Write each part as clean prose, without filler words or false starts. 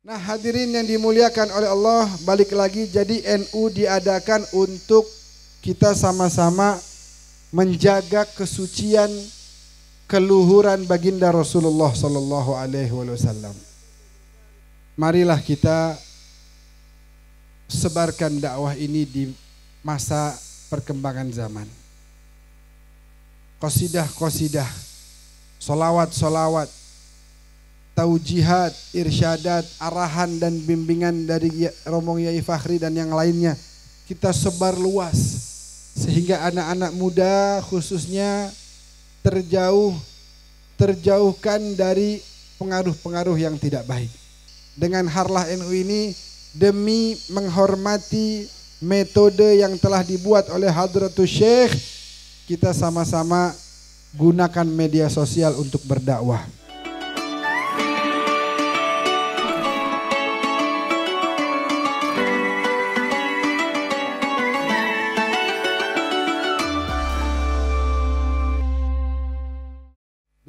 Nah, hadirin yang dimuliakan oleh Allah, balik lagi, jadi NU diadakan untuk kita sama-sama menjaga kesucian keluhuran baginda Rasulullah sallallahu alaihi wasallam. Marilah kita sebarkan dakwah ini di masa perkembangan zaman. Qasidah-qasidah, solawat-solawat, taujihat, irsyadat, arahan dan bimbingan dari Rombong Yai Fakhri dan yang lainnya kita sebar luas sehingga anak-anak muda khususnya terjauhkan dari pengaruh-pengaruh yang tidak baik. Dengan Harlah NU ini demi menghormati metode yang telah dibuat oleh Hadratus Syekh, kita sama-sama gunakan media sosial untuk berdakwah.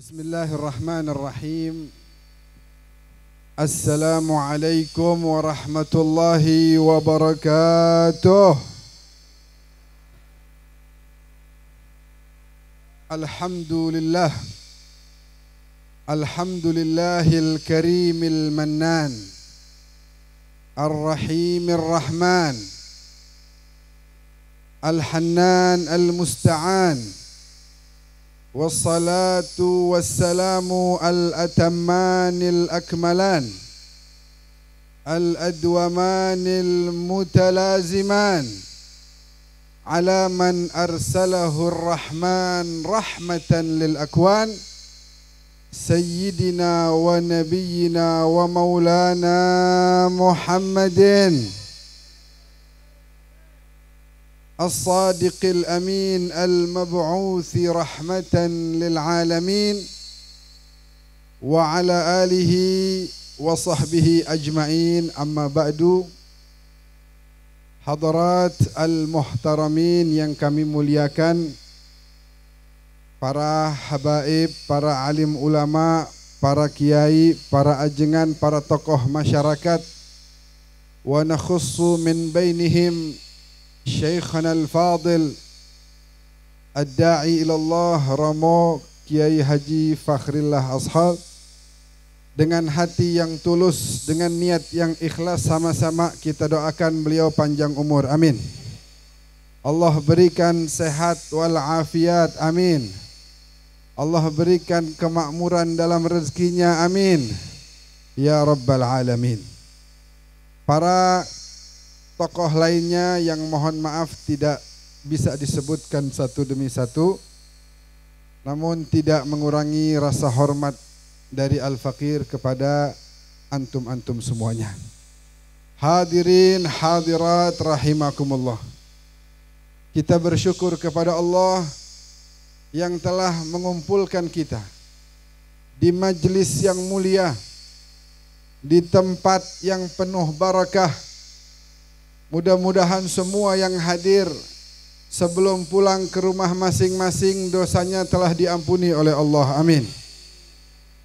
Bismillahirrahmanirrahim. Assalamualaikum warahmatullahi wabarakatuh. Alhamdulillah. Alhamdulillahil karimil mannan, ar-rahimir rahman, al-hannan al-musta'an. Wassalatu wassalamu al-atammanil akmalan al-adwamanil mutalaziman ala man arsalahu ar-rahman rahmatan lil akwan sayyidina wa nabiyyina wa maulana Muhammadin الصادق الأمين المبعوث رحمة للعالمين وعلى آله وصحبه أجمعين. أما بعد, hadirat al-muhtaramin yang kami muliakan, para habaib, para alim ulama, para kiai, para ajengan, para tokoh masyarakat, wa nakhussu min bainihim Syekhana al-Fadil Ad-Da'i ilallah Romo Kiai Haji Fakhrillah Ashab. Dengan hati yang tulus, dengan niat yang ikhlas, sama-sama kita doakan beliau panjang umur, amin. Allah berikan sehat wal afiat, amin. Allah berikan kemakmuran dalam rezekinya, amin, ya rabbal alamin. Para tokoh lainnya yang mohon maaf tidak bisa disebutkan satu demi satu, namun tidak mengurangi rasa hormat dari Al-Fakir kepada antum-antum semuanya. Hadirin hadirat rahimakumullah. Kita bersyukur kepada Allah yang telah mengumpulkan kita di majlis yang mulia, di tempat yang penuh barakah. Mudah-mudahan semua yang hadir sebelum pulang ke rumah masing-masing dosanya telah diampuni oleh Allah, amin.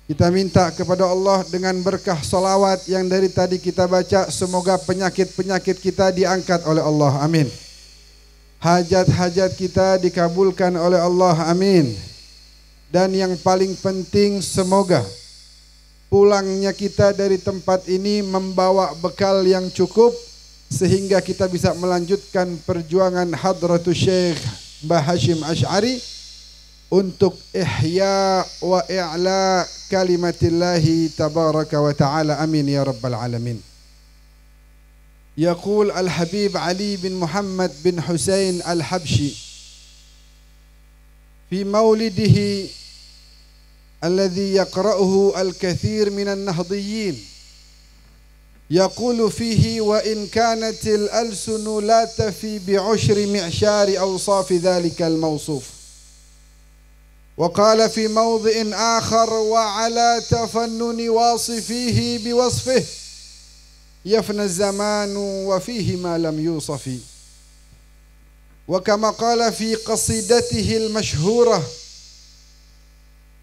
Kita minta kepada Allah dengan berkah salawat yang dari tadi kita baca, semoga penyakit-penyakit kita diangkat oleh Allah, amin. Hajat-hajat kita dikabulkan oleh Allah, amin. Dan yang paling penting, semoga pulangnya kita dari tempat ini membawa bekal yang cukup sehingga kita bisa melanjutkan perjuangan Hadratus Syekh Mbah Hashim Asy'ari untuk ihya wa i'la kalimatillahi tabaraka wa ta'ala, amin ya rabbal alamin. Yaqul al-Habib Ali bin Muhammad bin Husain al-Habshi fi maulidihi alladhi yaqra'uhu al-kathir minan nahdiyyin, يقول فيه وإن كانت الألسن لا تفي بعشر معشار أوصاف ذلك الموصوف. وقال في موضع آخر وعلى تفنن واصفيه بوصفه يفنى الزمان وفيه ما لم يوصف. وكما قال في قصيدته المشهورة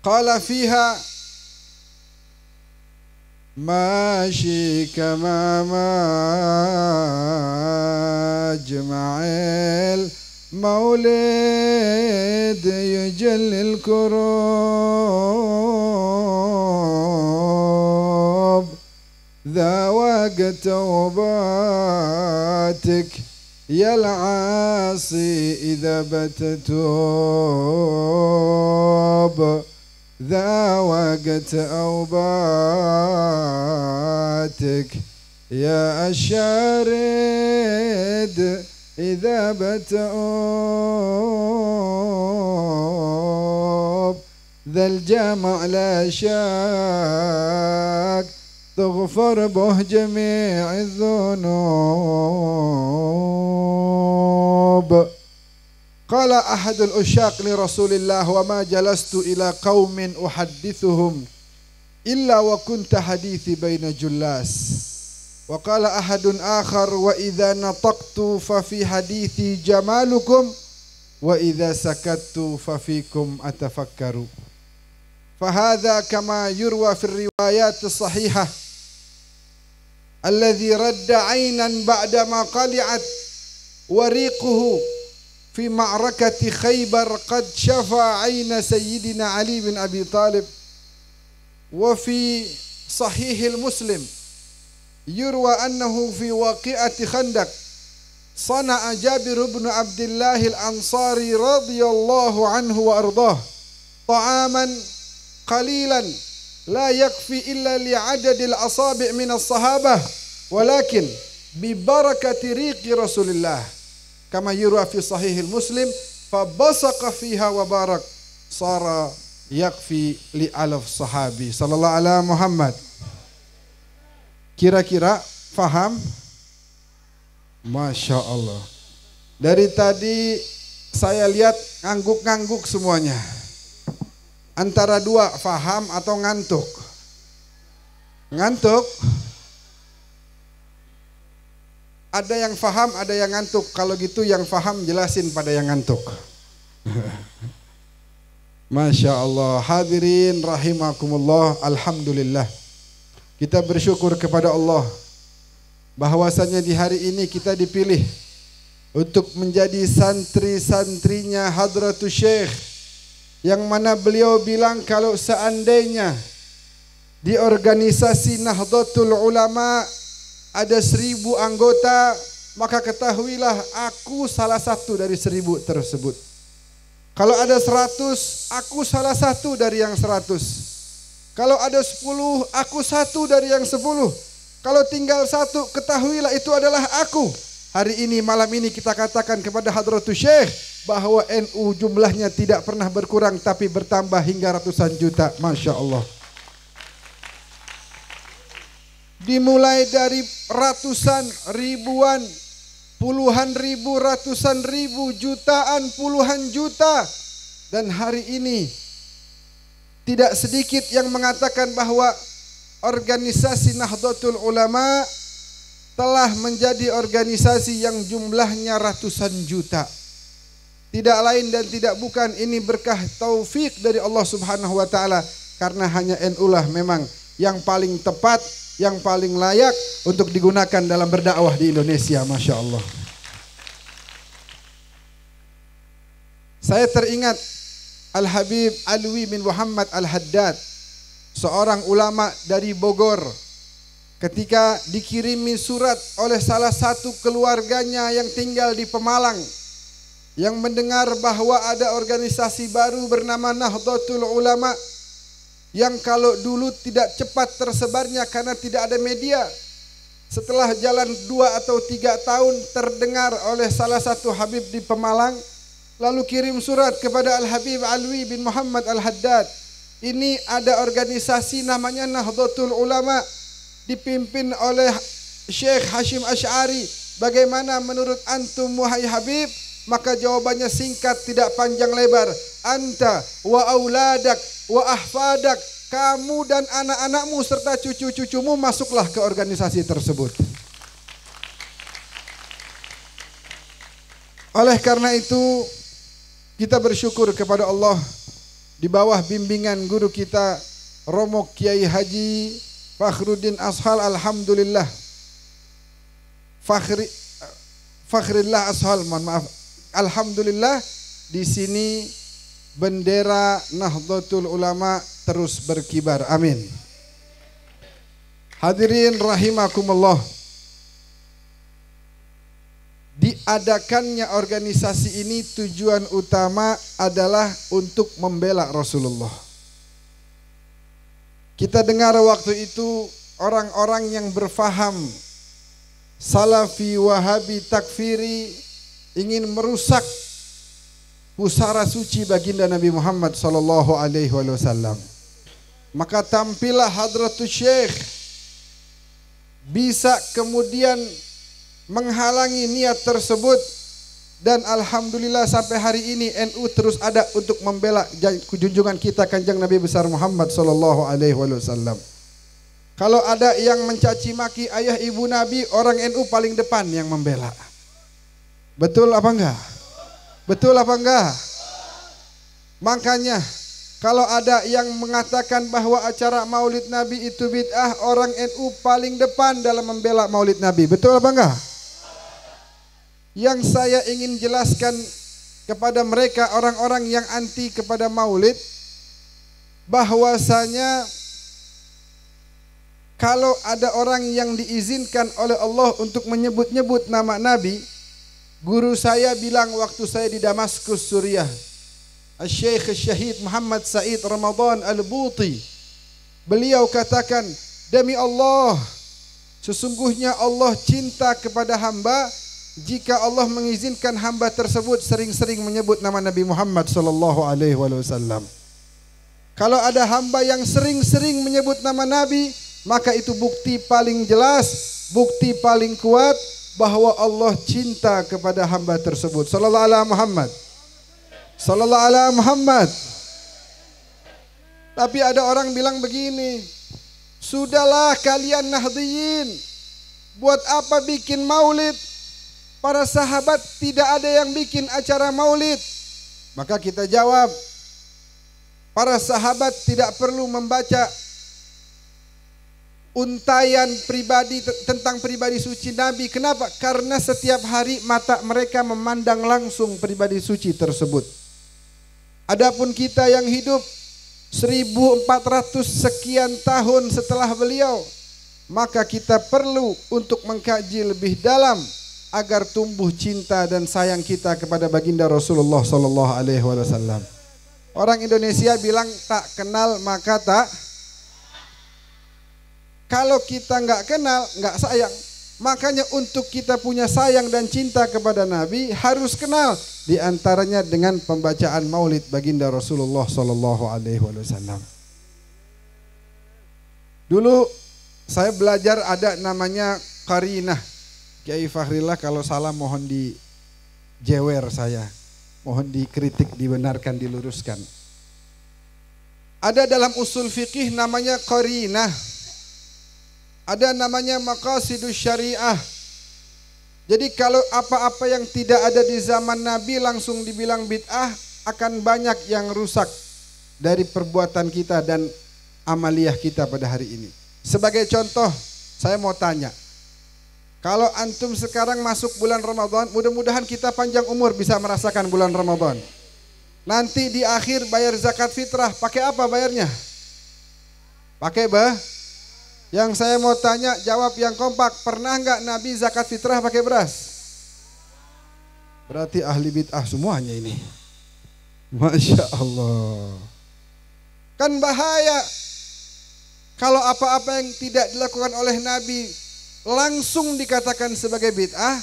قال فيها ماشي كما مجمع المولد يجلي الكروب ذاق توباتك يا العاصي إذا بتتوب ذاقت أوباتك يا الشارد إذا بتؤوب ذا الجمع لا شاك تغفر به جميع الذنوب. قال أحد العشاق لرسول الله وما جلست إلى قوم أحدثهم إلا وكنت حديثي بين جلاس. وقال أحد آخر وإذا نطقت ففي حديثي جمالكم وإذا سكت ففيكم أتفكر. فهذا كما يروى في الروايات الصحيحة الذي رد عينا بعدما قلعت وريقه في معركة خيبر قد شفى عين سيدنا علي بن أبي طالب. وفي صحيح المسلم يروى أنه في واقعة خندق صنع جابر بن عبد الله الأنصاري رضي الله عنه وأرضاه طعاما قليلا لا يكفي إلا لعدد الأصابع من الصحابة ولكن ببركة ريق رسول الله كما يروى في صحيح المسلم فبصق فيها وبارك صار yakfi li alaf sahabi sallallahu alaihi Muhammad. Kira-kira faham? Masya Allah. Dari tadi saya lihat ngangguk-ngangguk semuanya. Antara dua, faham atau ngantuk? Ngantuk? Ada yang faham, ada yang ngantuk. Kalau gitu yang faham jelasin pada yang ngantuk. Masya Allah. Hadirin rahimakumullah. Alhamdulillah. Kita bersyukur kepada Allah bahwasanya di hari ini kita dipilih untuk menjadi santri-santrinya Hadratus Syekh, yang mana beliau bilang kalau seandainya di organisasi Nahdlatul Ulama ada 1000 anggota, maka ketahuilah aku salah satu dari 1000 tersebut. Kalau ada 100, aku salah satu dari yang 100. Kalau ada 10, aku satu dari yang 10. Kalau tinggal 1, ketahuilah itu adalah aku. Hari ini, malam ini kita katakan kepada Hadratus Syekh bahwa NU jumlahnya tidak pernah berkurang tapi bertambah hingga ratusan juta. Masya Allah. Dimulai dari ratusan, ribuan, puluhan ribu, ratusan ribu, jutaan, puluhan juta. Dan hari ini tidak sedikit yang mengatakan bahwa organisasi Nahdlatul Ulama telah menjadi organisasi yang jumlahnya ratusan juta. Tidak lain dan tidak bukan ini berkah taufik dari Allah Subhanahu wa taala, karena hanya NU lah memang yang paling tepat, yang paling layak untuk digunakan dalam berdakwah di Indonesia. Masya Allah. Saya teringat Al-Habib Alwi bin Muhammad Al-Haddad, seorang ulama dari Bogor, ketika dikirimi surat oleh salah satu keluarganya yang tinggal di Pemalang, yang mendengar bahwa ada organisasi baru bernama Nahdlatul Ulama, yang kalau dulu tidak cepat tersebarnya karena tidak ada media. Setelah jalan 2 atau 3 tahun terdengar oleh salah satu Habib di Pemalang, lalu kirim surat kepada Al-Habib Alwi bin Muhammad Al-Haddad. Ini ada organisasi namanya Nahdlatul Ulama, dipimpin oleh Syekh Hashim Asy'ari. Bagaimana menurut antum wahai Habib? Maka jawabannya singkat, tidak panjang lebar. Anta wa auladak wa ahfadak, kamu dan anak-anakmu serta cucu-cucumu masuklah ke organisasi tersebut. Oleh karena itu kita bersyukur kepada Allah, di bawah bimbingan guru kita Romo Kiai Haji Fakhruddin Ashal, alhamdulillah. Fakhrillah Ashal, mohon maaf. Alhamdulillah di sini bendera Nahdlatul Ulama terus berkibar. Amin. Hadirin rahimakumullah. Diadakannya organisasi ini tujuan utama adalah untuk membela Rasulullah. Kita dengar waktu itu orang-orang yang berfaham Salafi, Wahabi, Takfiri ingin merusak pusara suci baginda Nabi Muhammad sallallahu alaihi wasallam. Maka tampillah Hadratus Syekh bisa kemudian menghalangi niat tersebut, dan alhamdulillah sampai hari ini NU terus ada untuk membela junjungan kita Kanjeng Nabi besar Muhammad sallallahu alaihi wasallam. Kalau ada yang mencaci maki ayah ibu Nabi, orang NU paling depan yang membela. Betul apa enggak? Betul apa enggak? Makanya kalau ada yang mengatakan bahwa acara Maulid Nabi itu bid'ah, orang NU paling depan dalam membela Maulid Nabi. Betul apa enggak? Yang saya ingin jelaskan kepada mereka orang-orang yang anti kepada Maulid, bahwasanya kalau ada orang yang diizinkan oleh Allah untuk menyebut-nyebut nama Nabi, guru saya bilang waktu saya di Damaskus, Suriah, Syekh Syahid Muhammad Said Ramadan Al-Buti, beliau katakan, demi Allah, sesungguhnya Allah cinta kepada hamba jika Allah mengizinkan hamba tersebut sering-sering menyebut nama Nabi Muhammad sallallahu alaihi wasallam. Kalau ada hamba yang sering-sering menyebut nama Nabi, maka itu bukti paling jelas, bukti paling kuat bahwa Allah cinta kepada hamba tersebut. Sallallahu alaihi Muhammad. Sallallahu alaihi Muhammad. Tapi ada orang bilang begini, sudahlah kalian Nahdliyin, buat apa bikin maulid? Para sahabat tidak ada yang bikin acara maulid. Maka kita jawab, para sahabat tidak perlu membaca untayan pribadi tentang pribadi suci Nabi. Kenapa? Karena setiap hari mata mereka memandang langsung pribadi suci tersebut. Adapun kita yang hidup 1400 sekian tahun setelah beliau, maka kita perlu untuk mengkaji lebih dalam agar tumbuh cinta dan sayang kita kepada baginda Rasulullah sallallahu alaihi wasallam. Orang Indonesia bilang tak kenal maka tak. Kalau kita nggak kenal, nggak sayang. Makanya untuk kita punya sayang dan cinta kepada Nabi harus kenal. Di antaranya dengan pembacaan Maulid baginda Rasulullah sallallahu alaihi wasallam. Dulu saya belajar ada namanya qarinah. Kiai Fakhrillah kalau salah mohon dijewer saya. Mohon dikritik, dibenarkan, diluruskan. Ada dalam usul fikih namanya qarinah. Ada namanya maqasidus syariah. Jadi kalau apa-apa yang tidak ada di zaman Nabi langsung dibilang bid'ah, akan banyak yang rusak dari perbuatan kita dan amaliyah kita pada hari ini. Sebagai contoh, saya mau tanya, kalau antum sekarang masuk bulan Ramadan, mudah-mudahan kita panjang umur bisa merasakan bulan Ramadan. Nanti di akhir bayar zakat fitrah, pakai apa bayarnya? Pakai Yang saya mau tanya, jawab yang kompak. Pernah nggak Nabi zakat fitrah pakai beras? Berarti ahli bid'ah semuanya ini. Masya Allah. Kan bahaya. Kalau apa-apa yang tidak dilakukan oleh Nabi langsung dikatakan sebagai bid'ah,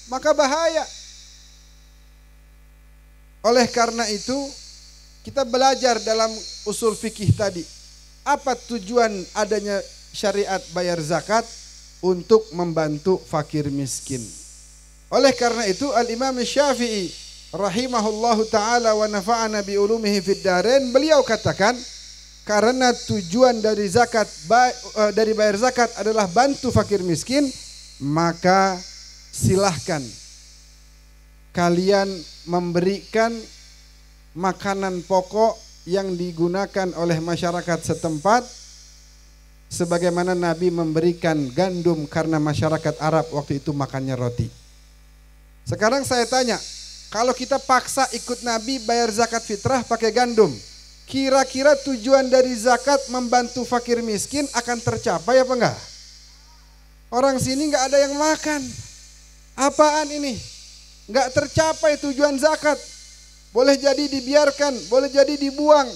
maka bahaya. Oleh karena itu, kita belajar dalam usul fikih tadi. Apa tujuan adanya syariat bayar zakat? Untuk membantu fakir miskin. Oleh karena itu Al-Imam Syafi'i rahimahullahu ta'ala wa nafa'ana bi ulumihi fid darain, beliau katakan, karena tujuan dari zakat dari bayar zakat adalah bantu fakir miskin, maka silahkan kalian memberikan makanan pokok yang digunakan oleh masyarakat setempat sebagaimana Nabi memberikan gandum karena masyarakat Arab waktu itu makannya roti. Sekarang saya tanya, kalau kita paksa ikut Nabi bayar zakat fitrah pakai gandum, kira-kira tujuan dari zakat membantu fakir miskin akan tercapai apa enggak? Orang sini enggak ada yang makan. Apaan ini? Enggak tercapai tujuan zakat. Boleh jadi dibiarkan, boleh jadi dibuang.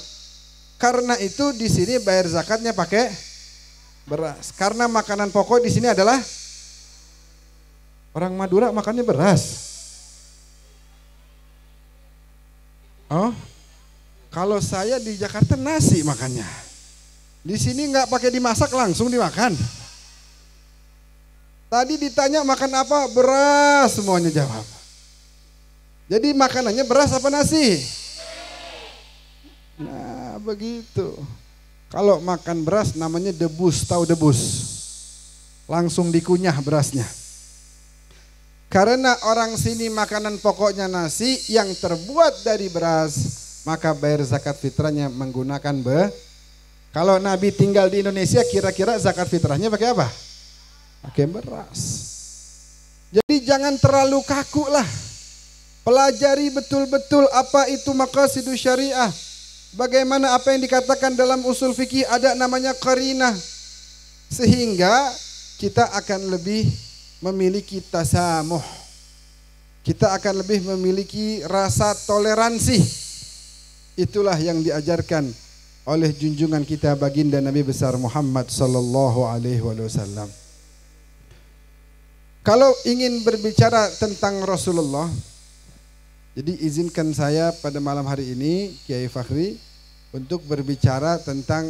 Karena itu di sini bayar zakatnya pakai beras. Karena makanan pokok di sini adalah orang Madura makannya beras. Oh, kalau saya di Jakarta nasi makannya. Di sini nggak pakai dimasak, langsung dimakan. Tadi ditanya makan apa, beras semuanya jawab. Jadi makanannya beras apa nasi? Nah begitu. Kalau makan beras namanya debus, tahu debus? Langsung dikunyah berasnya. Karena orang sini makanan pokoknya nasi yang terbuat dari beras, maka bayar zakat fitrahnya menggunakan Kalau Nabi tinggal di Indonesia, kira-kira zakat fitrahnya pakai apa? Pakai beras. Jadi jangan terlalu kaku lah. Pelajari betul-betul apa itu maqasidus syariah. Bagaimana apa yang dikatakan dalam usul fikih ada namanya qarinah. Sehingga kita akan lebih memiliki tasamuh. Kita akan lebih memiliki rasa toleransi. Itulah yang diajarkan oleh junjungan kita baginda Nabi besar Muhammad sallallahu alaihi wasallam. Kalau ingin berbicara tentang Rasulullah, jadi izinkan saya pada malam hari ini Kiai Fakhri untuk berbicara tentang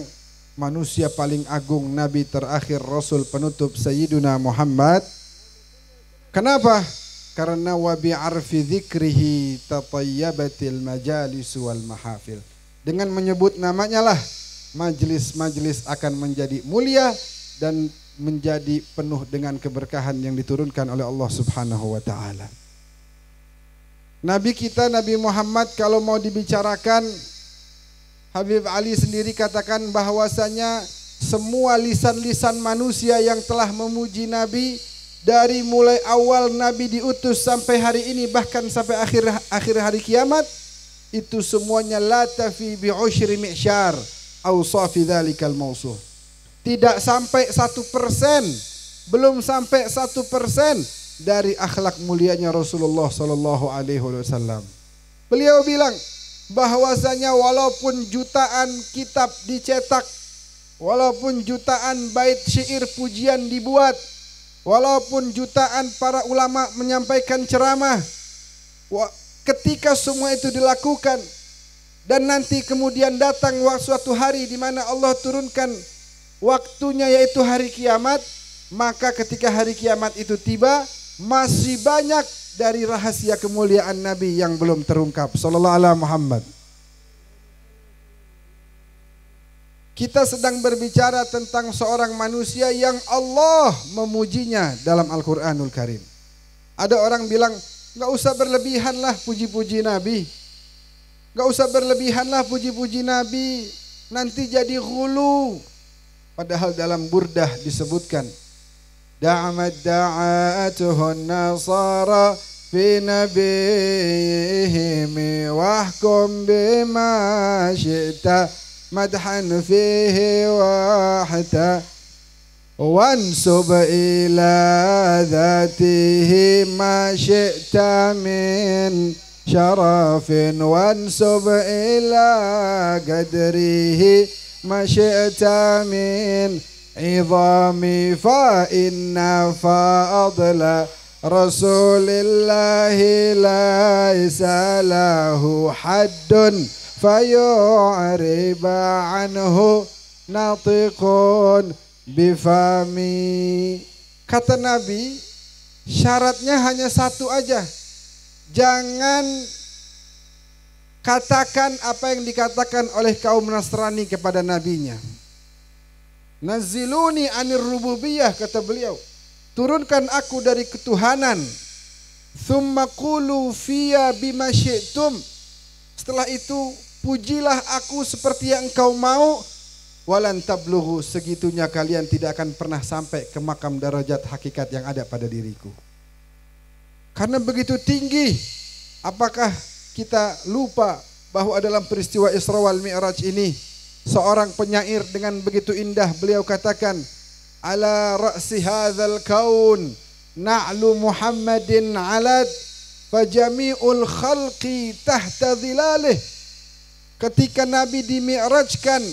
manusia paling agung, Nabi terakhir, Rasul penutup Sayyiduna Muhammad. Kenapa? Karena wa bi'arfi dzikrihi tatayyabatil majalis wal mahafil. Dengan menyebut namanya lah majlis-majlis akan menjadi mulia dan menjadi penuh dengan keberkahan yang diturunkan oleh Allah Subhanahu wa taala. Nabi kita Nabi Muhammad kalau mau dibicarakan, Habib Ali sendiri katakan bahwasanya semua lisan-lisan manusia yang telah memuji Nabi dari mulai awal Nabi diutus sampai hari ini, bahkan sampai akhir hari kiamat, itu semuanya la tafi bi usyri mi'syar awsafi dzalikal mausuh. Tidak sampai 1%, belum sampai 1% dari akhlak mulianya Rasulullah sallallahu alaihi wasallam. Beliau bilang bahwasanya walaupun jutaan kitab dicetak, walaupun jutaan bait syair pujian dibuat, walaupun jutaan para ulama menyampaikan ceramah, ketika semua itu dilakukan dan nanti kemudian datang suatu hari di mana Allah turunkan waktunya yaitu hari kiamat, maka ketika hari kiamat itu tiba, masih banyak dari rahasia kemuliaan Nabi yang belum terungkap sallallahu alaihi Muhammad. Kita sedang berbicara tentang seorang manusia yang Allah memujinya dalam Al-Quranul Karim. Ada orang bilang, gak usah berlebihanlah puji-puji Nabi. Gak usah berlebihanlah puji-puji Nabi, nanti jadi ghulu. Padahal dalam Burdah disebutkan, da'amat da'atuhun nasara fi nabihim wahkum bima syi'ta madhan fihi wahta wansub ila dhatihi ma syi'ta min syarafin wansub ila qadrihi ma syi'ta min idhami fa inna fadla rasulillahi laisa lahu haddun fayu'riba anhu natiqun bifami. Kata Nabi, syaratnya hanya satu aja, jangan katakan apa yang dikatakan oleh kaum Nasrani kepada nabinya. Naziluni anir rububiyah, kata beliau, turunkan aku dari ketuhanan. Thumma qulu fiyya bima syi'tum, setelah itu pujilah aku seperti yang engkau mau. walan tablughu, segitunya kalian tidak akan pernah sampai ke makam derajat hakikat yang ada pada diriku. Karena begitu tinggi, apakah kita lupa bahwa dalam peristiwa Isra wal Mi'raj ini seorang penyair dengan begitu indah beliau katakan, ala ra'si hadzal kaun na'lu Muhammadin 'alad fajami'ul khalqi tahta dhilalih. Ketika Nabi dimi'rajkan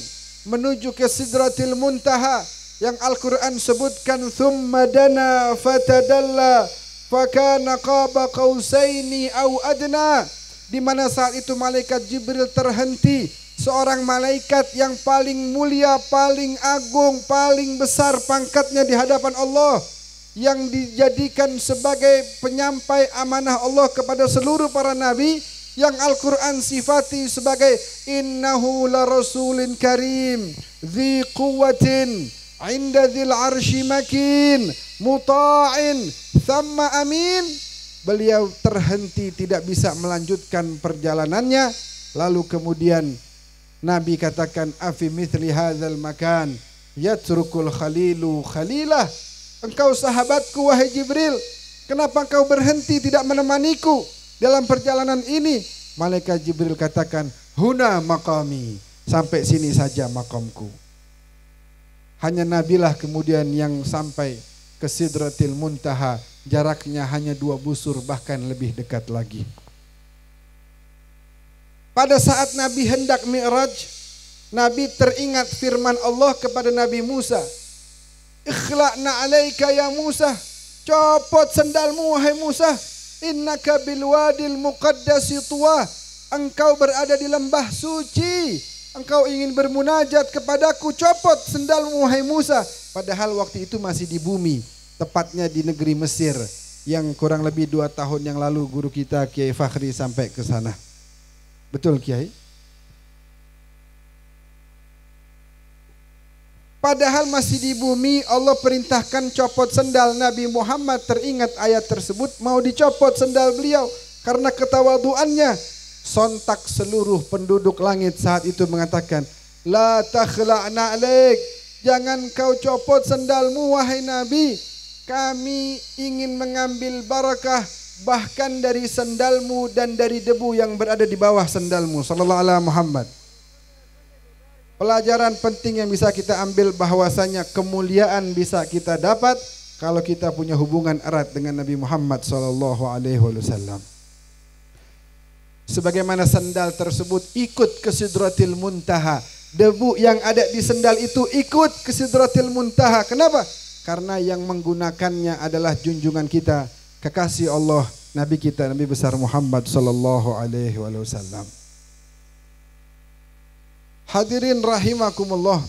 menuju ke Sidratil Muntaha yang Al-Quran sebutkan, thumma dana fatadalla fakana qaba qausaini au adna, di mana saat itu malaikat Jibril terhenti, seorang malaikat yang paling mulia, paling agung, paling besar pangkatnya di hadapan Allah, yang dijadikan sebagai penyampai amanah Allah kepada seluruh para nabi, yang Al-Quran sifati sebagai innahu la rasulin karim dhi quwwatin inda dhil arsy makin muta'in thamma amin. Beliau terhenti, tidak bisa melanjutkan perjalanannya. Lalu kemudian Nabi katakan, afi mithli hadzal makan yatrukul khalilu khalilah. Engkau sahabatku wahai Jibril, kenapa engkau berhenti tidak menemaniku dalam perjalanan ini? Malaikat Jibril katakan, huna maqami, sampai sini saja makamku. Hanya Nabilah kemudian yang sampai ke Sidratil Muntaha, jaraknya hanya 2 busur, bahkan lebih dekat lagi. Pada saat Nabi hendak mi'raj, Nabi teringat firman Allah kepada Nabi Musa, ikhla'na alaika ya Musa, copot sendalmu wahai Musa, innaka bil wadil muqaddasi tuwa, engkau berada di lembah suci, engkau ingin bermunajat kepadaku, copot sendalmu wahai Musa. Padahal waktu itu masih di bumi, tepatnya di negeri Mesir, yang kurang lebih 2 tahun yang lalu guru kita Kiai Fakhri sampai ke sana. Betul Kiai? Padahal masih di bumi, Allah perintahkan copot sendal. Nabi Muhammad teringat ayat tersebut, mau dicopot sendal beliau karena ketawaduannya. Sontak seluruh penduduk langit saat itu mengatakan, la takhla'na alaik, jangan kau copot sendalmu wahai Nabi, kami ingin mengambil barakah bahkan dari sendalmu dan dari debu yang berada di bawah sendalmu. Sallallahu alaihi Muhammad. Pelajaran penting yang bisa kita ambil bahwasanya kemuliaan bisa kita dapat kalau kita punya hubungan erat dengan Nabi Muhammad sallallahu alaihi wasallam. Sebagaimana sendal tersebut ikut ke Sidratil Muntaha, debu yang ada di sendal itu ikut ke Sidratil Muntaha. Kenapa? Karena yang menggunakannya adalah junjungan kita, kekasih Allah, Nabi kita, Nabi besar Muhammad sallallahu alaihi wasallam. Hadirin rahimakumullah.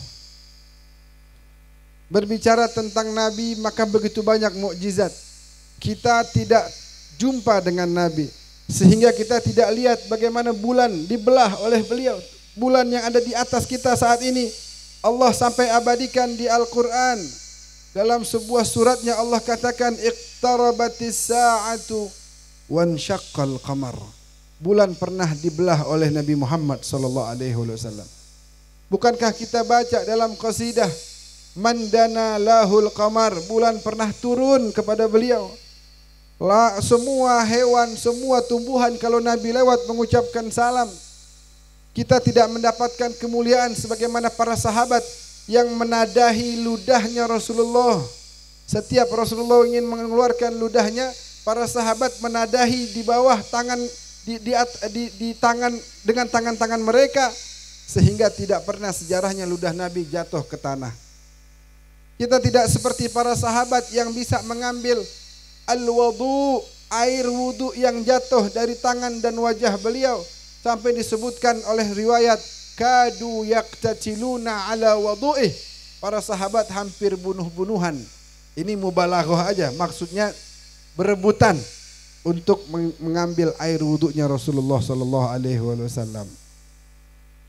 Berbicara tentang Nabi, maka begitu banyak mukjizat. Kita tidak jumpa dengan Nabi, sehingga kita tidak lihat bagaimana bulan dibelah oleh beliau. Bulan yang ada di atas kita saat ini, Allah sampai abadikan di Al-Quran. Dalam sebuah suratnya Allah katakan, iqtarabatis sa'atu wansyaqqal qamar. Bulan pernah dibelah oleh Nabi Muhammad sallallahu alaihi wasallam. Bukankah kita baca dalam qasidah, mandana lahul qamar, bulan pernah turun kepada beliau. Semua hewan, semua tumbuhan kalau Nabi lewat mengucapkan salam. Kita tidak mendapatkan kemuliaan sebagaimana para sahabat yang menadahi ludahnya Rasulullah. Setiap Rasulullah ingin mengeluarkan ludahnya, para sahabat menadahi di bawah tangan, di tangan, dengan tangan-tangan mereka, sehingga tidak pernah sejarahnya ludah Nabi jatuh ke tanah. Kita tidak seperti para sahabat yang bisa mengambil al-wudu, air wudu yang jatuh dari tangan dan wajah beliau, sampai disebutkan oleh riwayat kadu yaqtatiluna ala wudu'ih, para sahabat hampir bunuh-bunuhan. Ini mubalaghah aja, maksudnya berebutan untuk mengambil air wudunya Rasulullah sallallahu alaihi wasallam.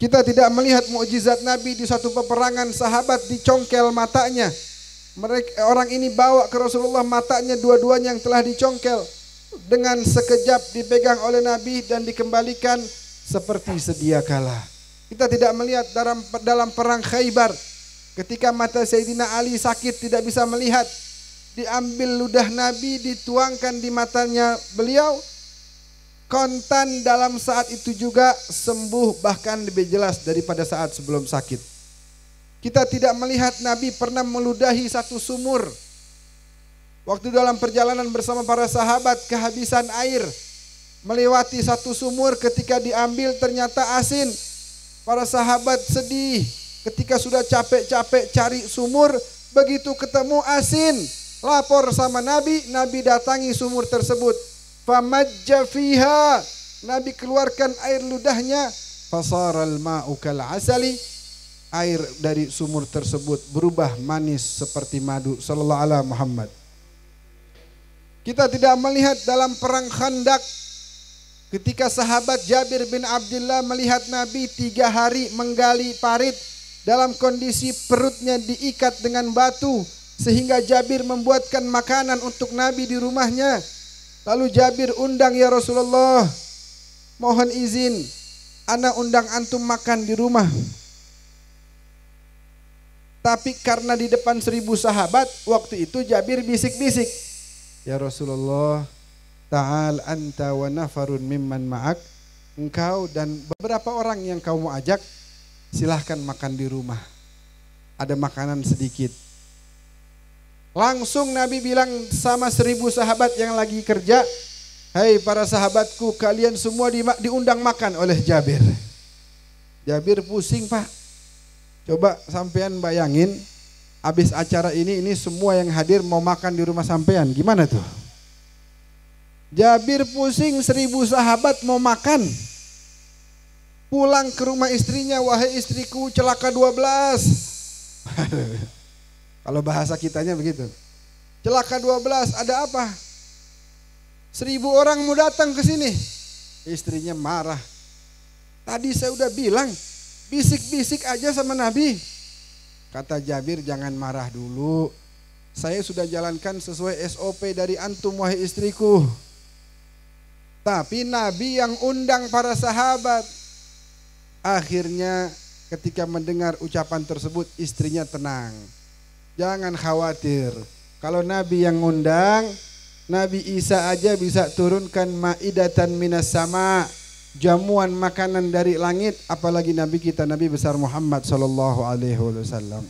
Kita tidak melihat mukjizat Nabi di suatu peperangan, sahabat dicongkel matanya. Orang ini bawa ke Rasulullah matanya dua-duanya yang telah dicongkel. Dengan sekejap dipegang oleh Nabi dan dikembalikan seperti sedia kala. Kita tidak melihat dalam perang Khaybar ketika mata Sayyidina Ali sakit tidak bisa melihat, diambil ludah Nabi dituangkan di matanya beliau, kontan dalam saat itu juga sembuh, bahkan lebih jelas daripada saat sebelum sakit. Kita tidak melihat Nabi pernah meludahi satu sumur. Waktu dalam perjalanan bersama para sahabat kehabisan air, melewati satu sumur, ketika diambil ternyata asin. Para sahabat sedih ketika sudah capek-capek cari sumur, begitu ketemu asin, lapor sama Nabi, Nabi datangi sumur tersebut. Famajja fiha, Nabi keluarkan air ludahnya, fasaral ma'u kal asali, air dari sumur tersebut berubah manis seperti madu. Sallallahu alaihi Muhammad. Kita tidak melihat dalam perang Khandak ketika sahabat Jabir bin Abdullah melihat Nabi 3 hari menggali parit dalam kondisi perutnya diikat dengan batu, sehingga Jabir membuatkan makanan untuk Nabi di rumahnya. Lalu Jabir undang, ya Rasulullah, mohon izin, ana undang antum makan di rumah. Tapi karena di depan 1000 sahabat, waktu itu Jabir bisik-bisik, ya Rasulullah, ta'al anta wa nafarun mimman ma'ak, engkau dan beberapa orang yang kau mau ajak, silahkan makan di rumah, ada makanan sedikit. Langsung Nabi bilang sama 1000 sahabat yang lagi kerja, hei para sahabatku, kalian semua diundang makan oleh Jabir. Jabir pusing, Pak. Coba sampean bayangin, habis acara ini semua yang hadir mau makan di rumah sampean, gimana tuh? Jabir pusing, 1000 sahabat mau makan. Pulang ke rumah istrinya, wahai istriku, celaka 12. Kalau bahasa kitanya begitu. Celaka 12, ada apa? 1000 orang mau datang ke sini. Istrinya marah. Tadi saya udah bilang, bisik-bisik aja sama Nabi. Kata Jabir, jangan marah dulu. Saya sudah jalankan sesuai SOP dari antum, wahai istriku. Tapi Nabi yang undang para sahabat. Akhirnya ketika mendengar ucapan tersebut, istrinya tenang. Jangan khawatir, kalau Nabi yang undang, Nabi Isa aja bisa turunkan ma'idatan minas sama, jamuan makanan dari langit, apalagi Nabi kita, Nabi besar Muhammad sallallahu alaihi wasallam.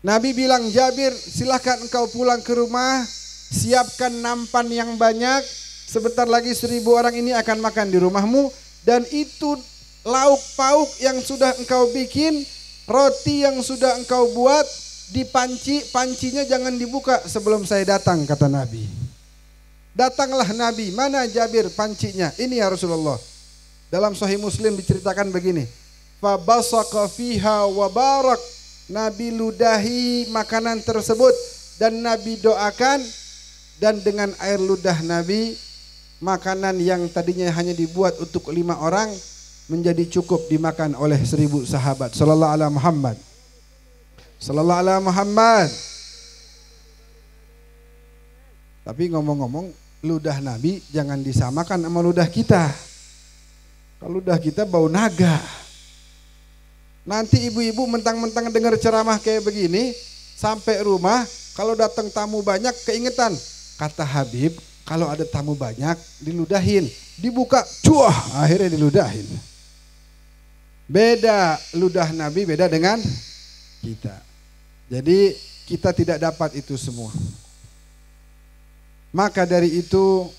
Nabi bilang, Jabir, silakan engkau pulang ke rumah, siapkan nampan yang banyak, sebentar lagi 1000 orang ini akan makan di rumahmu, dan itu lauk pauk yang sudah engkau bikin, roti yang sudah engkau buat, di panci, pancinya jangan dibuka sebelum saya datang, kata Nabi. Datanglah Nabi, mana Jabir pancinya? Ini ya Rasulullah. Dalam Sahih Muslim diceritakan begini, fabasaqa fiha wa barak, Nabi ludahi makanan tersebut dan Nabi doakan, dan dengan air ludah Nabi, makanan yang tadinya hanya dibuat untuk 5 orang menjadi cukup dimakan oleh 1000 sahabat. Sallallahu alaihi Muhammad. Sallallahu alaihi Muhammad. Tapi ngomong-ngomong, ludah Nabi jangan disamakan sama ludah kita. Kalau ludah kita bau naga. Nanti ibu-ibu mentang-mentang dengar ceramah kayak begini, sampai rumah kalau datang tamu banyak keingetan, kata Habib, kalau ada tamu banyak diludahin, dibuka, cuah, akhirnya diludahin. Beda ludah Nabi, beda dengan kita. Jadi kita tidak dapat itu semua. Maka dari itu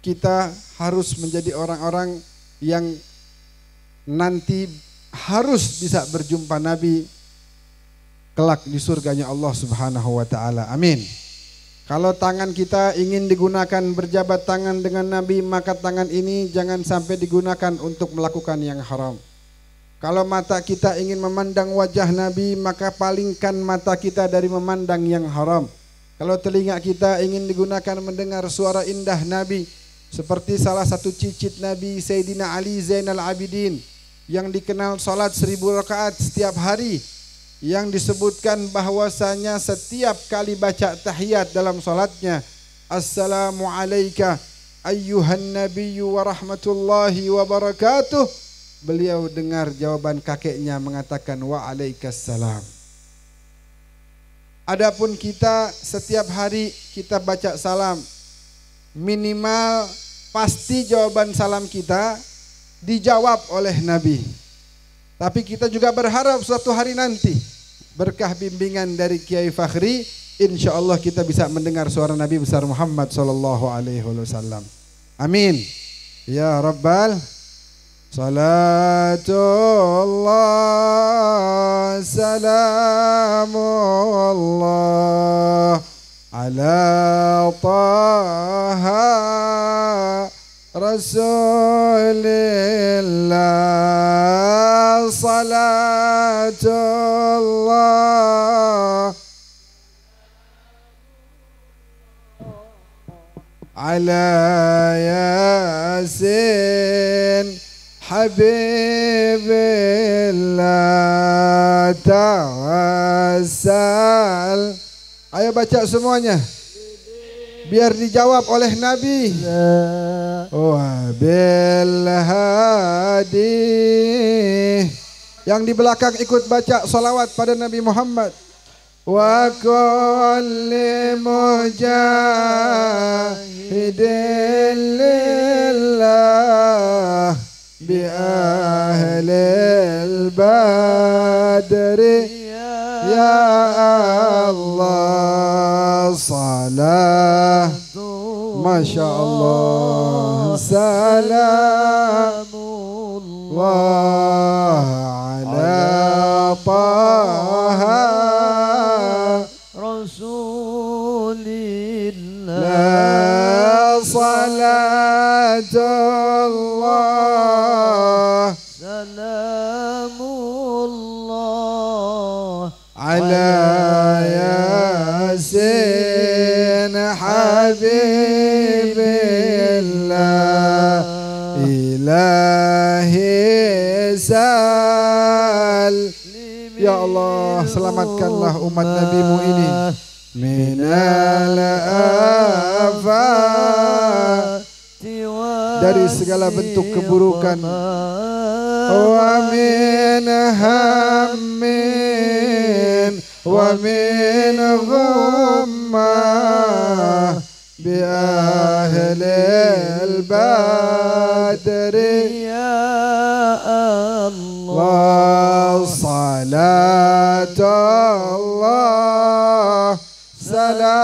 kita harus menjadi orang-orang yang nanti harus bisa berjumpa Nabi kelak di surganya Allah Subhanahu wa taala. Amin. Kalau tangan kita ingin digunakan berjabat tangan dengan Nabi, maka tangan ini jangan sampai digunakan untuk melakukan yang haram. Kalau mata kita ingin memandang wajah Nabi, maka palingkan mata kita dari memandang yang haram. Kalau telinga kita ingin digunakan mendengar suara indah Nabi, seperti salah satu cicit Nabi Sayyidina Ali Zainal Abidin yang dikenal salat 1000 rakaat setiap hari, yang disebutkan bahwasanya setiap kali baca tahiyat dalam salatnya, Assalamu alayka ayyuhan nabiyyu wa rahmatullahi wa barakatuh. Beliau dengar jawaban kakeknya mengatakan waalaikumsalam. Adapun kita setiap hari kita baca salam, minimal pasti jawaban salam kita dijawab oleh Nabi. Tapi kita juga berharap suatu hari nanti berkah bimbingan dari Kiai Fakhri, insya Allah kita bisa mendengar suara Nabi besar Muhammad sallallahu alaihi wasallam. Amin. Ya Rabbal salatullah salamullah ala taha rasulillah salatullah ala yasin habibillah tawassal. Ayo baca semuanya biar dijawab oleh Nabi. Wa bil hadi. Yang di belakang ikut baca salawat pada Nabi Muhammad. Wa kulli mujahidin lillah bi ahlil badri ya Allah salah masya Allah salamullah ala taha rasulillah salatullah salamullah ala yasin habibillah ilahi sal. Ya Allah, selamatkanlah umat Nabi-Mu ini minal afati dari segala bentuk keburukan wa min hammin wa min ghammah bi ahlil badri ya Allah salatullah salamullah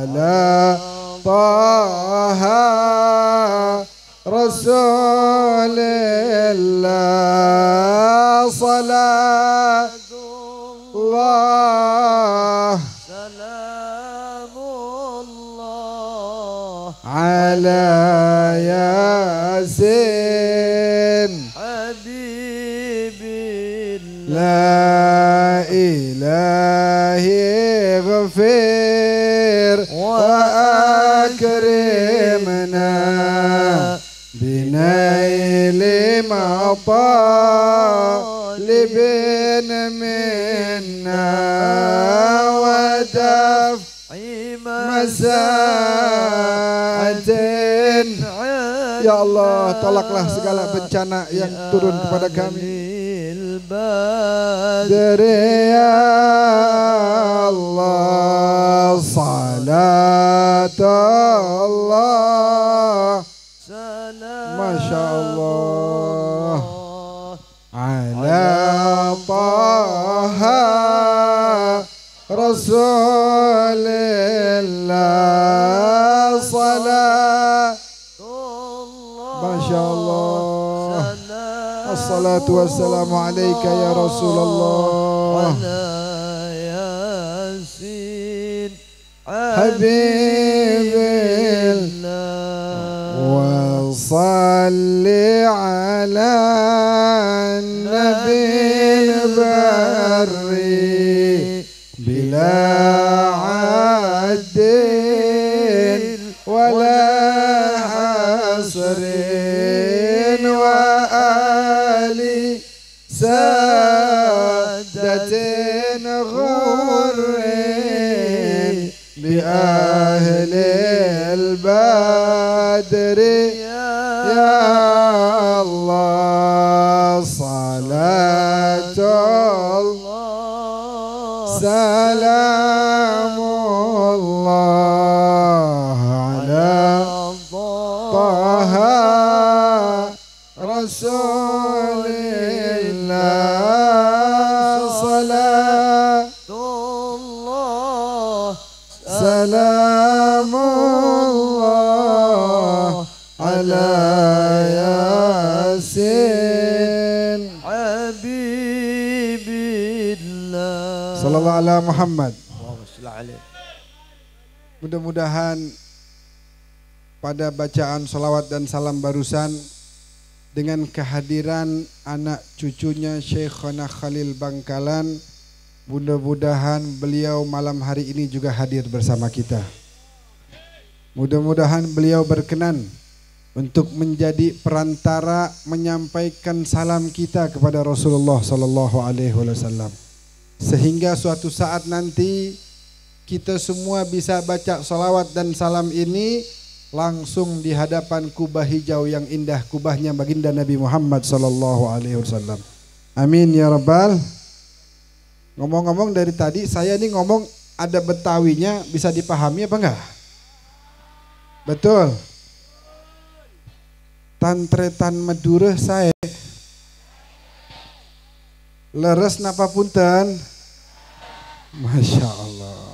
ala taha rasulillah salatullah salamullah ala yasin habibillah ilahi ghafir wa akrimna binaili matalibin minna wa daf'i masatin. Ya Allah, tolaklah segala bencana yang turun kepada kami. Dari Allah salatullah masya Allah ala taha rasulillah salat masya Allah. Assalatu wassalamu alaika ya Rasulullah yasin habibillah wa salli ala nabil barri bila addin wala hasrin wa سادة غر بأهل البدر يا الله صلاة الله سلام الله على طه رسول الله صلاة الله سلام الله على ياسين حبيب الله صلى الله على محمد. Mudah-mudahan pada bacaan salawat dan salam barusan dengan kehadiran anak cucunya Syekhona Khalil Bangkalan, mudah-mudahan beliau malam hari ini juga hadir bersama kita. Mudah-mudahan beliau berkenan untuk menjadi perantara menyampaikan salam kita kepada Rasulullah sallallahu alaihi wasallam, sehingga suatu saat nanti kita semua bisa baca salawat dan salam ini langsung di hadapan kubah hijau yang indah, kubahnya baginda Nabi Muhammad sallallahu alaihi wasallam. Amin ya rabbal. Ngomong-ngomong dari tadi saya ini ngomong ada Betawinya, bisa dipahami apa enggak? Betul. Tantretan Madura saya. Leres napa punten? Masya Allah.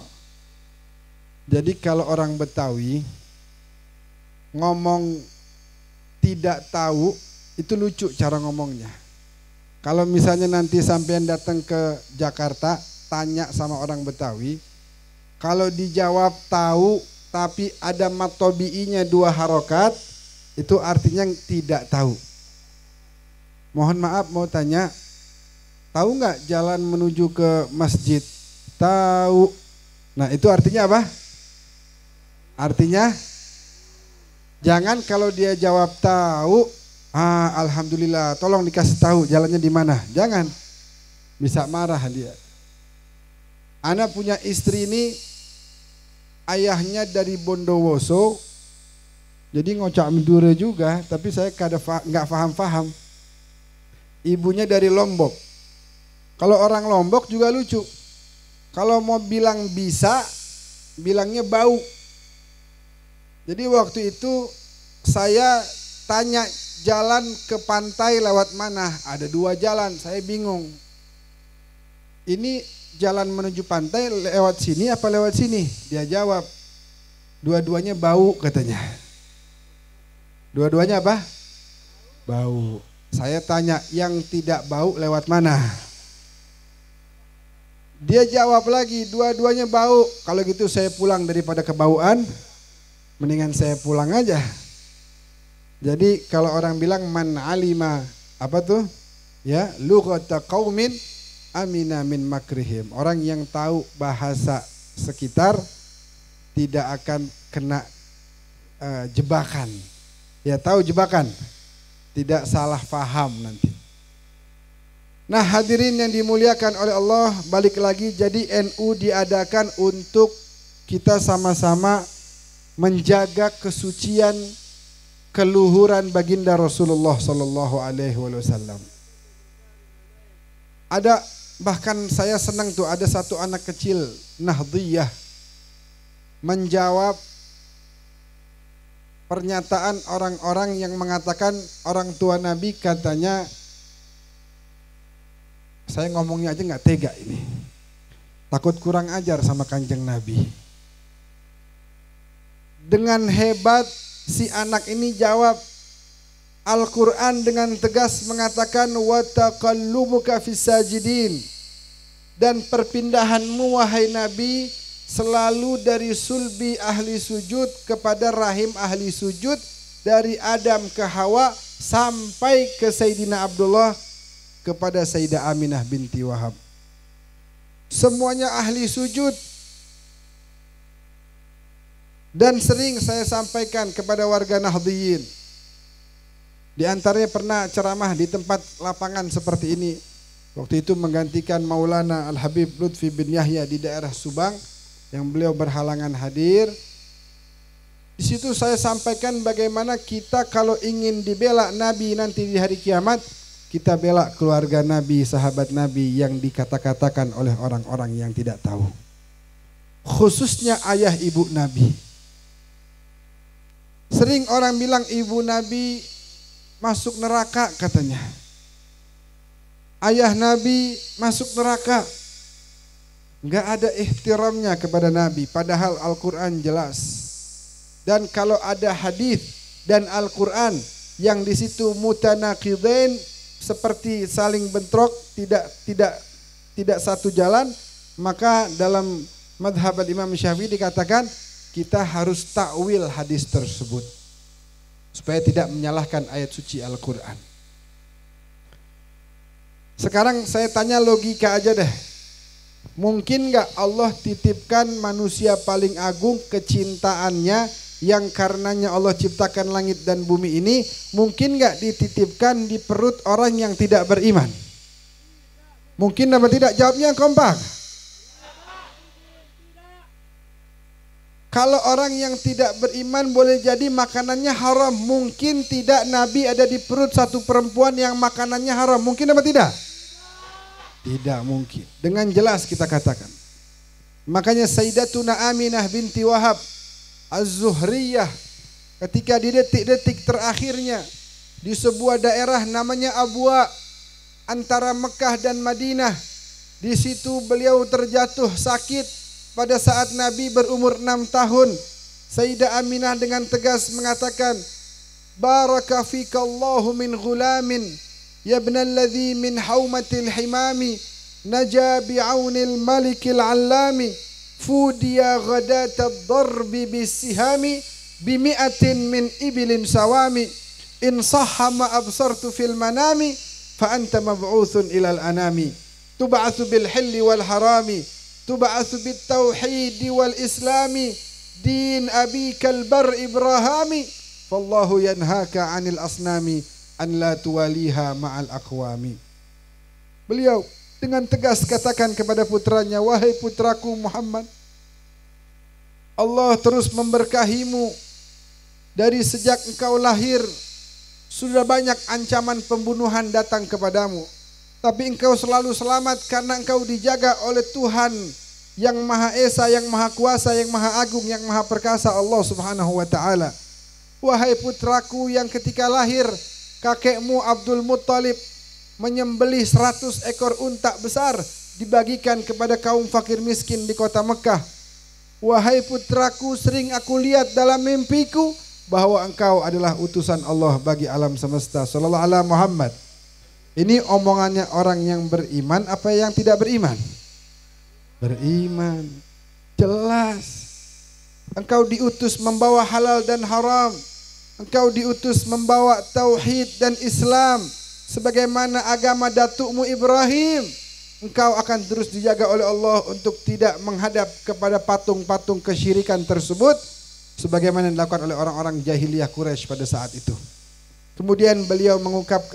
Jadi kalau orang Betawi ngomong tidak tahu itu lucu cara ngomongnya. Kalau misalnya nanti sampean datang ke Jakarta tanya sama orang Betawi, kalau dijawab tahu tapi ada matobi'inya 2 harokat, itu artinya tidak tahu. Mohon maaf mau tanya, tahu nggak jalan menuju ke masjid? Tahu. Nah itu artinya apa? Artinya jangan kalau dia jawab tahu, alhamdulillah, tolong dikasih tahu jalannya di mana. Jangan, bisa marah dia. Ana punya istri ini, ayahnya dari Bondowoso, jadi ngocak Madura juga, tapi saya nggak paham-paham. Ibunya dari Lombok. Kalau orang Lombok juga lucu. Kalau mau bilang bisa, bilangnya bau. Jadi waktu itu saya tanya jalan ke pantai lewat mana? Ada 2 jalan, saya bingung. Ini jalan menuju pantai lewat sini apa lewat sini? Dia jawab, dua-duanya bau katanya. Dua-duanya apa? Bau. Saya tanya, yang tidak bau lewat mana? Dia jawab lagi, dua-duanya bau. Kalau gitu saya pulang daripada kebauan, mendingan saya pulang aja. Jadi kalau orang bilang man alima, apa tuh? Ya, lughata qaumin amina min makrihim. Orang yang tahu bahasa sekitar tidak akan kena jebakan. Ya, tahu jebakan, tidak salah paham nanti. Nah hadirin yang dimuliakan oleh Allah, balik lagi, jadi NU diadakan untuk kita sama-sama menjaga kesucian keluhuran baginda Rasulullah sallallahu alaihi wasallam. Ada, bahkan saya senang tuh, ada satu anak kecil Nahdiyah menjawab pernyataan orang-orang yang mengatakan orang tua Nabi katanya, saya ngomongnya aja nggak tega ini, takut kurang ajar sama kanjeng Nabi. Dengan hebat si anak ini jawab, Al-Quran dengan tegas mengatakan wa taqallubuka fis sajidin, dan perpindahanmu wahai Nabi selalu dari sulbi ahli sujud kepada rahim ahli sujud, dari Adam ke Hawa sampai ke Sayyidina Abdullah kepada Sayyidah Aminah binti Wahab. Semuanya ahli sujud. Dan sering saya sampaikan kepada warga Nahdliyin, di antaranya pernah ceramah di tempat lapangan seperti ini. Waktu itu menggantikan Maulana Al-Habib Lutfi bin Yahya di daerah Subang. yang beliau berhalangan hadir. Di situ saya sampaikan bagaimana kita kalau ingin dibela Nabi nanti di hari kiamat, kita bela keluarga Nabi, sahabat Nabi yang dikata-katakan oleh orang-orang yang tidak tahu. Khususnya ayah ibu Nabi. Sering orang bilang ibu Nabi masuk neraka katanya. Ayah Nabi masuk neraka. Enggak ada ihtiramnya kepada Nabi, padahal Al-Quran jelas. Dan kalau ada hadis dan Al-Quran yang di situ mutanaqidain, seperti saling bentrok, tidak satu jalan, maka dalam madhab Imam Syafi'i dikatakan kita harus takwil hadis tersebut supaya tidak menyalahkan ayat suci Al-Quran. Sekarang saya tanya logika aja deh. Mungkin gak Allah titipkan manusia paling agung kecintaannya yang karenanya Allah ciptakan langit dan bumi ini, mungkin gak dititipkan di perut orang yang tidak beriman? Mungkin apa tidak? Jawabnya kompak. Kalau orang yang tidak beriman boleh jadi makanannya haram, mungkin tidak Nabi ada di perut satu perempuan yang makanannya haram, mungkin apa tidak? Tidak mungkin. Dengan jelas kita katakan. Makanya Sayyidatuna Aminah binti Wahab Az-Zuhriyah ketika di detik-detik terakhirnya di sebuah daerah namanya Abwa antara Mekah dan Madinah, di situ beliau terjatuh sakit pada saat Nabi berumur 6 tahun. Sayyidah Aminah dengan tegas mengatakan, "Baraka fikallahu min ghulamin ya ibnalladhi min haumatil himami naja bi'aunil malikil 'allami fudiya ghadata ad-darbi bisihami bimi'atin min ibilin sawami in sahha ma absartu fil manami fa anta mab'utsun ilal anami tub'atsu bil hilli wal harami tub'atsu bit tauhidi wal islami din abikal bar ibrahami fallahu yanhaka 'anil asnami an la tuwaliha ma'al aqwami." Beliau dengan tegas katakan kepada putranya, "Wahai putraku Muhammad, Allah terus memberkahimu. Dari sejak engkau lahir sudah banyak ancaman pembunuhan datang kepadamu, tapi engkau selalu selamat karena engkau dijaga oleh Tuhan yang Maha Esa, yang Maha Kuasa, yang Maha Agung, yang Maha Perkasa, Allah Subhanahu wa taala. Wahai putraku yang ketika lahir kakekmu Abdul Muttalib menyembelih 100 ekor unta besar dibagikan kepada kaum fakir miskin di kota Mekah. Wahai putraku, sering aku lihat dalam mimpiku bahwa engkau adalah utusan Allah bagi alam semesta. Sallallahu alaihi Muhammad." Ini omongannya orang yang beriman apa yang tidak beriman? Beriman. Jelas. Engkau diutus membawa halal dan haram. Engkau diutus membawa tauhid dan Islam sebagaimana agama datukmu Ibrahim. Engkau akan terus dijaga oleh Allah untuk tidak menghadap kepada patung-patung kesyirikan tersebut sebagaimana dilakukan oleh orang-orang jahiliyah Quraisy pada saat itu. Kemudian beliau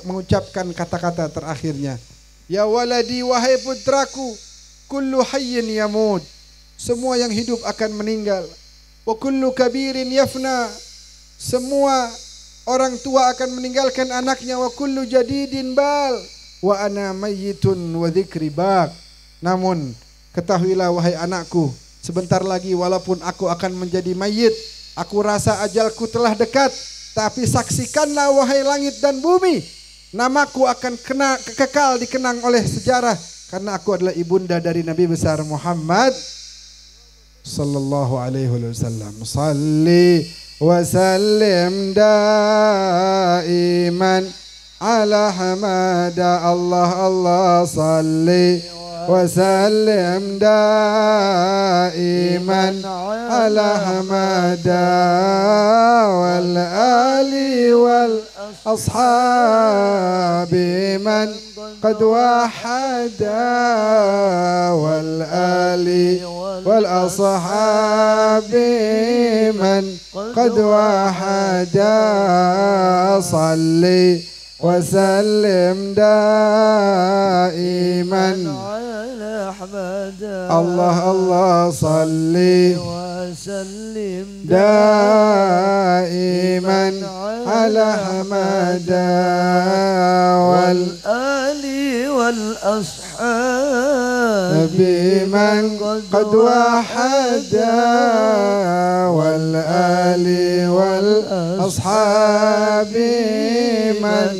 mengucapkan kata-kata terakhirnya, "Ya waladi, wahai putraku, kullu hayyin yamut." Semua yang hidup akan meninggal. "Wa kullu kabirin yafna." Semua orang tua akan meninggalkan anaknya. "Wa kullu jadidin bal." "Wa ana mayyitun wa dzikri baq." Namun ketahuilah wahai anakku, sebentar lagi walaupun aku akan menjadi mayit, aku rasa ajalku telah dekat, tapi saksikanlah wahai langit dan bumi, namaku akan kekal dikenang oleh sejarah karena aku adalah ibunda dari Nabi besar Muhammad sallallahu alaihi wasallam. Salli wa sallim daiman ala hamada Allah Allah salli wa sallim daiman ala hamada wal ali wal ashabi man qad wahada wal ali wal ashabi man qad wahada salli وسلم دائما Allah Allah salli وسلم daiman ala hamada والآل والأصحاب بمن قد وحدا والآل والأصحاب من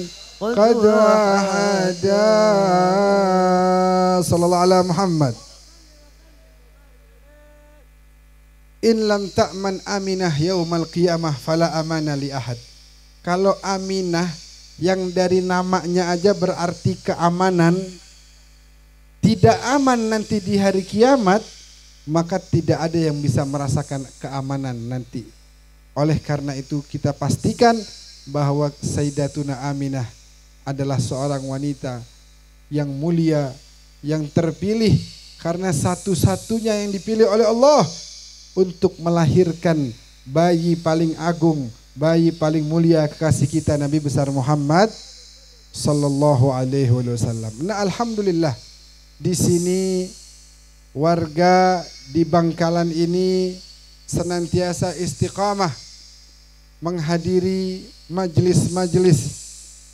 قد وحدا صلى الله على محمد. In lam ta'man aminah yaumal qiyamah fala amana li ahad. Kalau aminah yang dari namanya aja berarti keamanan, tidak aman nanti di hari kiamat, maka tidak ada yang bisa merasakan keamanan nanti. Oleh karena itu kita pastikan bahwa Sayyidatuna Aminah adalah seorang wanita yang mulia, yang terpilih karena satu-satunya yang dipilih oleh Allah untuk melahirkan bayi paling agung, bayi paling mulia, kekasih kita Nabi besar Muhammad sallallahu alaihi wasallam. Nah, alhamdulillah di sini warga di Bangkalan ini senantiasa istiqamah menghadiri majelis-majelis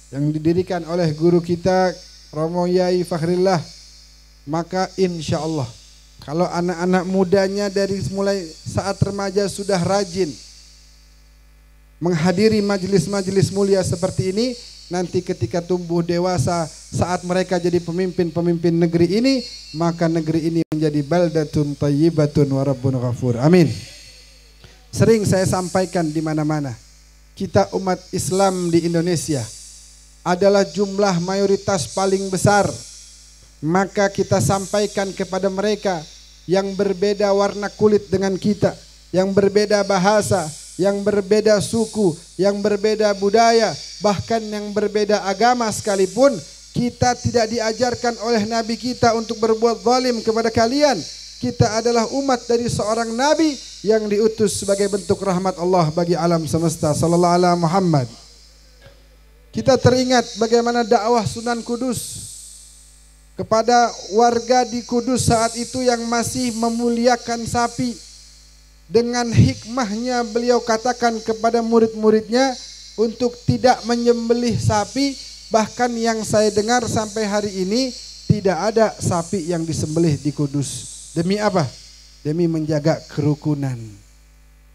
yang didirikan oleh guru kita Romo Yai Fakhrillah. Maka insya Allah kalau anak-anak mudanya dari mulai saat remaja sudah rajin menghadiri majelis-majelis mulia seperti ini, nanti ketika tumbuh dewasa saat mereka jadi pemimpin-pemimpin negeri ini, maka negeri ini menjadi baldatun thayyibatun wa rabbun ghafur. Amin. Sering saya sampaikan di mana-mana, kita umat Islam di Indonesia adalah jumlah mayoritas paling besar. Maka kita sampaikan kepada mereka yang berbeda warna kulit dengan kita, yang berbeda bahasa, yang berbeda suku, yang berbeda budaya, bahkan yang berbeda agama sekalipun, kita tidak diajarkan oleh Nabi kita untuk berbuat zalim kepada kalian. Kita adalah umat dari seorang Nabi yang diutus sebagai bentuk rahmat Allah bagi alam semesta. Sallallahu alaihi Muhammad. Kita teringat bagaimana dakwah Sunan Kudus kepada warga di Kudus saat itu yang masih memuliakan sapi. Dengan hikmahnya beliau katakan kepada murid-muridnya untuk tidak menyembelih sapi. Bahkan yang saya dengar sampai hari ini tidak ada sapi yang disembelih di Kudus. Demi apa? Demi menjaga kerukunan.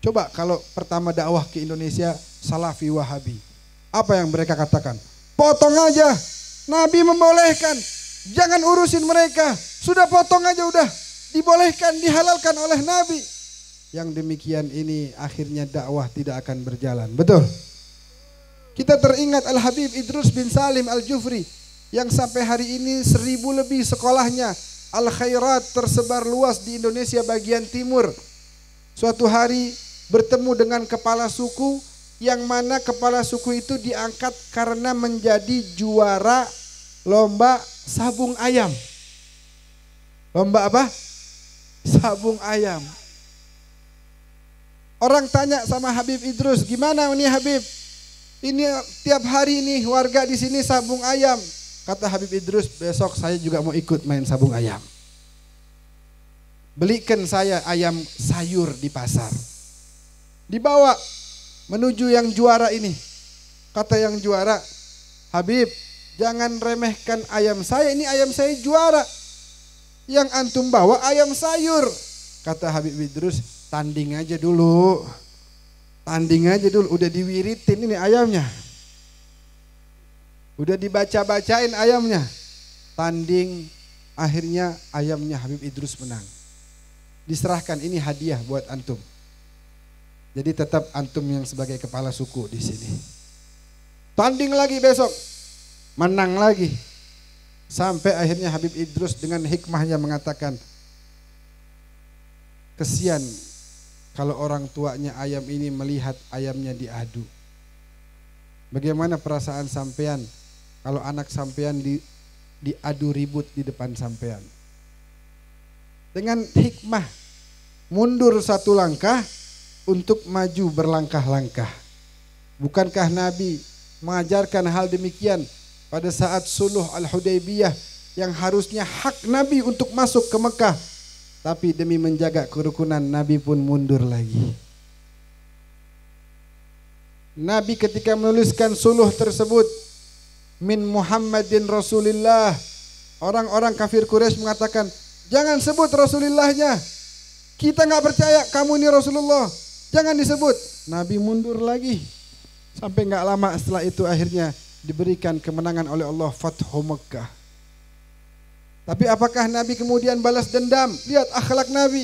Coba kalau pertama dakwah ke Indonesia Salafi Wahabi, apa yang mereka katakan? Potong aja, Nabi membolehkan, jangan urusin mereka, sudah potong aja udah, dibolehkan, dihalalkan oleh Nabi. Yang demikian ini akhirnya dakwah tidak akan berjalan. Betul? Kita teringat Al-Habib Idrus bin Salim Al-Jufri yang sampai hari ini 1000 lebih sekolahnya Al-Khairat tersebar luas di Indonesia bagian timur. Suatu hari bertemu dengan kepala suku yang mana kepala suku itu diangkat karena menjadi juara lomba sabung ayam. Lomba apa? Sabung ayam. Orang tanya sama Habib Idrus, gimana ini Habib? Ini tiap hari nih warga di sini sabung ayam. Kata Habib Idrus, besok saya juga mau ikut main sabung ayam. Belikan saya ayam sayur di pasar. Dibawa menuju yang juara ini. Kata yang juara, Habib, jangan remehkan ayam saya, ini ayam saya juara. Yang antum bawa ayam sayur. Kata Habib Idrus, tanding aja dulu. Tanding aja dulu, udah diwiritin ini ayamnya. Udah dibaca-bacain ayamnya. Tanding, akhirnya ayamnya Habib Idrus menang. Diserahkan, ini hadiah buat antum. Jadi tetap antum yang sebagai kepala suku di sini. Tanding lagi besok, menang lagi. Sampai akhirnya Habib Idrus dengan hikmahnya mengatakan, kesian kalau orang tuanya ayam ini melihat ayamnya diadu. Bagaimana perasaan sampean kalau anak sampean diadu ribut di depan sampean? Dengan hikmah, mundur satu langkah untuk maju berlangkah-langkah. Bukankah Nabi mengajarkan hal demikian pada saat Suluh Al-Hudaybiyah yang harusnya hak Nabi untuk masuk ke Mekah. Tapi demi menjaga kerukunan Nabi pun mundur lagi. Nabi ketika menuliskan suluh tersebut, min Muhammadin Rasulillah, orang-orang kafir Quraisy mengatakan, jangan sebut Rasulillahnya, kita nggak percaya kamu ini Rasulullah, jangan disebut. Nabi mundur lagi. Sampai nggak lama setelah itu akhirnya diberikan kemenangan oleh Allah, Fathu Mekah. Tapi apakah Nabi kemudian balas dendam? Lihat akhlak Nabi.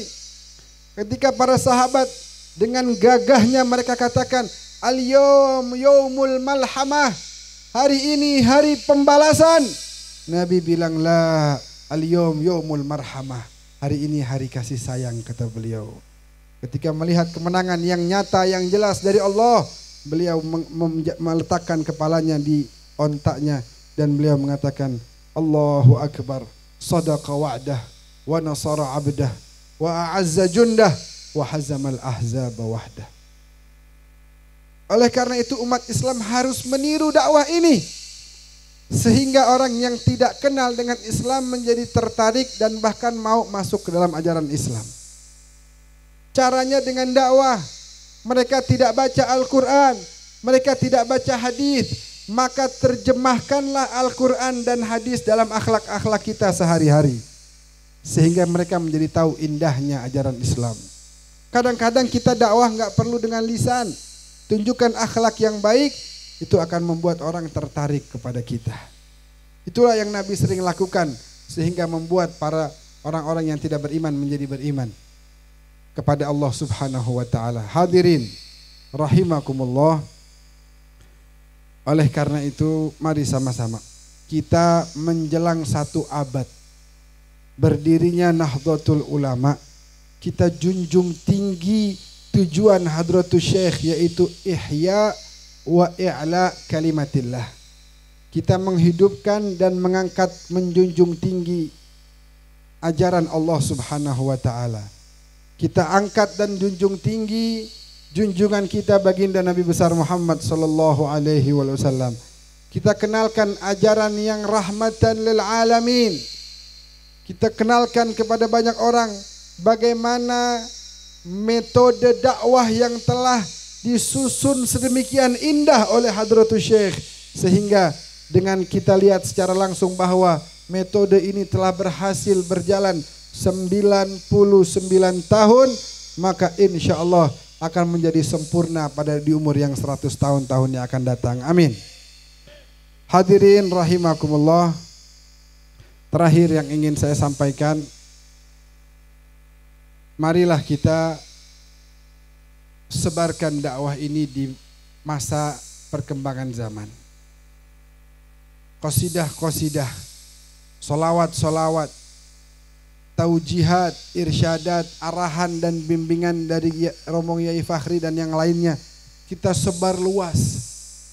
Ketika para sahabat dengan gagahnya mereka katakan, al-yawm yaumul malhamah, hari ini hari pembalasan. Nabi bilang, la, al-yawm yaumul marhamah, hari ini hari kasih sayang, kata beliau. Ketika melihat kemenangan yang nyata, yang jelas dari Allah, beliau meletakkan kepalanya di ontaknya dan beliau mengatakan, Allahu Akbar, sadaqa wa'dah, wa nasara abdah, wa a'azza jundah, wa hazamal ahzaba wahdah. Oleh karena itu umat Islam harus meniru dakwah ini, sehingga orang yang tidak kenal dengan Islam menjadi tertarik dan bahkan mau masuk ke dalam ajaran Islam. Caranya dengan dakwah. Mereka tidak baca Al-Quran, mereka tidak baca hadis, maka terjemahkanlah Al-Quran dan hadis dalam akhlak-akhlak kita sehari-hari, sehingga mereka menjadi tahu indahnya ajaran Islam. Kadang-kadang kita dakwah nggak perlu dengan lisan, tunjukkan akhlak yang baik, itu akan membuat orang tertarik kepada kita. Itulah yang Nabi sering lakukan, sehingga membuat para orang-orang yang tidak beriman menjadi beriman kepada Allah Subhanahu wa taala. Hadirin rahimakumullah. Oleh karena itu mari sama-sama kita menjelang 1 abad berdirinya Nahdlatul Ulama, kita junjung tinggi tujuan Hadratus Syekh, yaitu ihya wa i'la kalimatillah. Kita menghidupkan dan mengangkat, menjunjung tinggi ajaran Allah Subhanahu wa taala. Kita angkat dan junjung tinggi junjungan kita baginda Nabi besar Muhammad sallallahu alaihi wasallam. Kita kenalkan ajaran yang rahmatan lil alamin. Kita kenalkan kepada banyak orang bagaimana metode dakwah yang telah disusun sedemikian indah oleh Hadratus Syekh, sehingga dengan kita lihat secara langsung bahwa metode ini telah berhasil berjalan 99 tahun, maka insya Allah akan menjadi sempurna pada di umur yang 100 tahun yang akan datang. Amin. Hadirin rahimakumullah. Terakhir yang ingin saya sampaikan, marilah kita sebarkan dakwah ini di masa perkembangan zaman. Qasidah-qasidah, solawat-solawat, taujihat, irsyadat, arahan dan bimbingan dari Rombong Yai Fakhri dan yang lainnya kita sebar luas,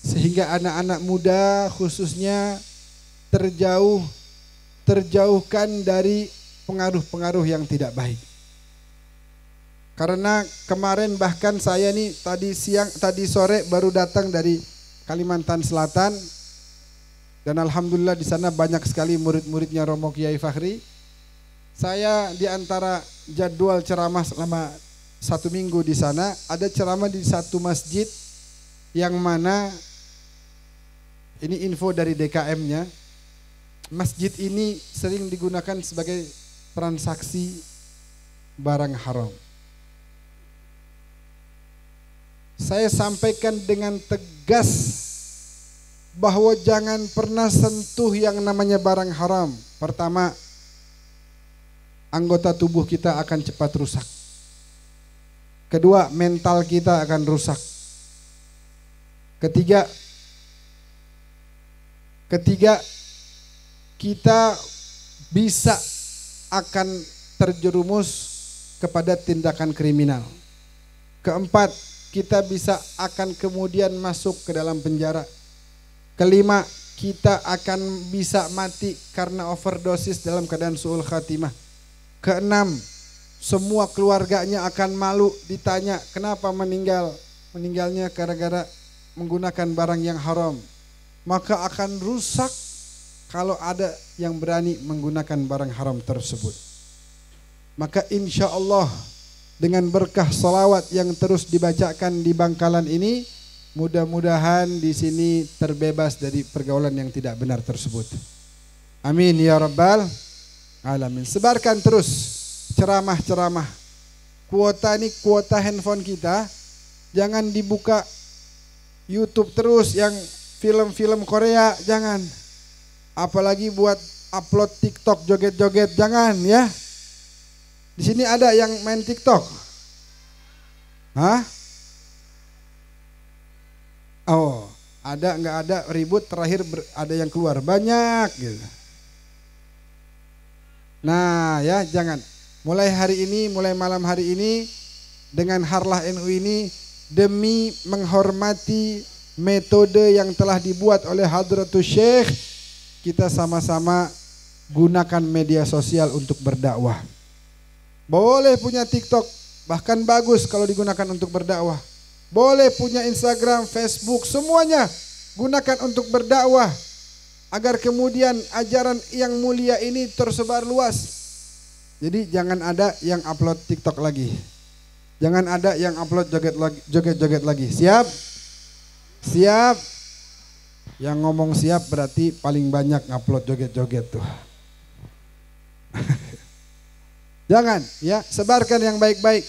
sehingga anak-anak muda khususnya terjauhkan dari pengaruh-pengaruh yang tidak baik. Karena kemarin bahkan saya nih tadi sore baru datang dari Kalimantan Selatan, dan alhamdulillah di sana banyak sekali murid-muridnya Rombong Yai Fakhri. Saya di antara jadwal ceramah selama 1 minggu di sana, ada ceramah di satu masjid yang mana ini info dari DKM-nya. Masjid ini sering digunakan sebagai transaksi barang haram. Saya sampaikan dengan tegas bahwa jangan pernah sentuh yang namanya barang haram. Pertama, anggota tubuh kita akan cepat rusak. Kedua, mental kita akan rusak. Ketiga, kita bisa akan terjerumus kepada tindakan kriminal. Keempat, kita bisa akan kemudian masuk ke dalam penjara. Kelima, kita akan bisa mati karena overdosis dalam keadaan su'ul khatimah. Keenam, semua keluarganya akan malu ditanya kenapa meninggalnya gara-gara menggunakan barang yang haram. Maka akan rusak kalau ada yang berani menggunakan barang haram tersebut. Maka insya Allah dengan berkah salawat yang terus dibacakan di Bangkalan ini, mudah-mudahan di sini terbebas dari pergaulan yang tidak benar tersebut. Amin ya rabbal alamin. Sebarkan terus ceramah-ceramah. Kuota ini kuota handphone kita. Jangan dibuka YouTube terus yang film-film Korea, jangan. Apalagi buat upload TikTok joget-joget, jangan ya. Di sini ada yang main TikTok. Hah? Oh, ada nggak ada ribut terakhir ada yang keluar banyak gitu. Nah ya jangan. Mulai hari ini, mulai malam hari ini dengan Harlah NU ini demi menghormati metode yang telah dibuat oleh Hadratus Syekh, kita sama-sama gunakan media sosial untuk berdakwah. Boleh punya TikTok, bahkan bagus kalau digunakan untuk berdakwah. Boleh punya Instagram, Facebook, semuanya gunakan untuk berdakwah agar kemudian ajaran yang mulia ini tersebar luas. Jadi jangan ada yang upload TikTok lagi. Jangan ada yang upload joget-joget lagi. Siap? Siap? Yang ngomong siap berarti paling banyak upload joget-joget tuh. Jangan ya, sebarkan yang baik-baik.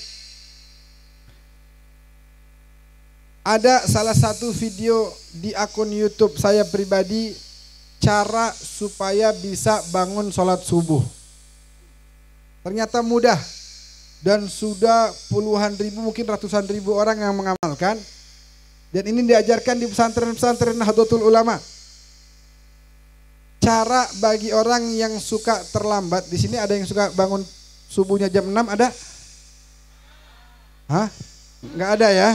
Ada salah satu video di akun YouTube saya pribadi, cara supaya bisa bangun sholat subuh. Ternyata mudah dan sudah puluhan ribu, mungkin ratusan ribu orang yang mengamalkan. Dan ini diajarkan di pesantren-pesantren Nahdlatul Ulama. Cara bagi orang yang suka terlambat, di sini ada yang suka bangun subuhnya jam 6 ada? Hah? Nggak ada ya?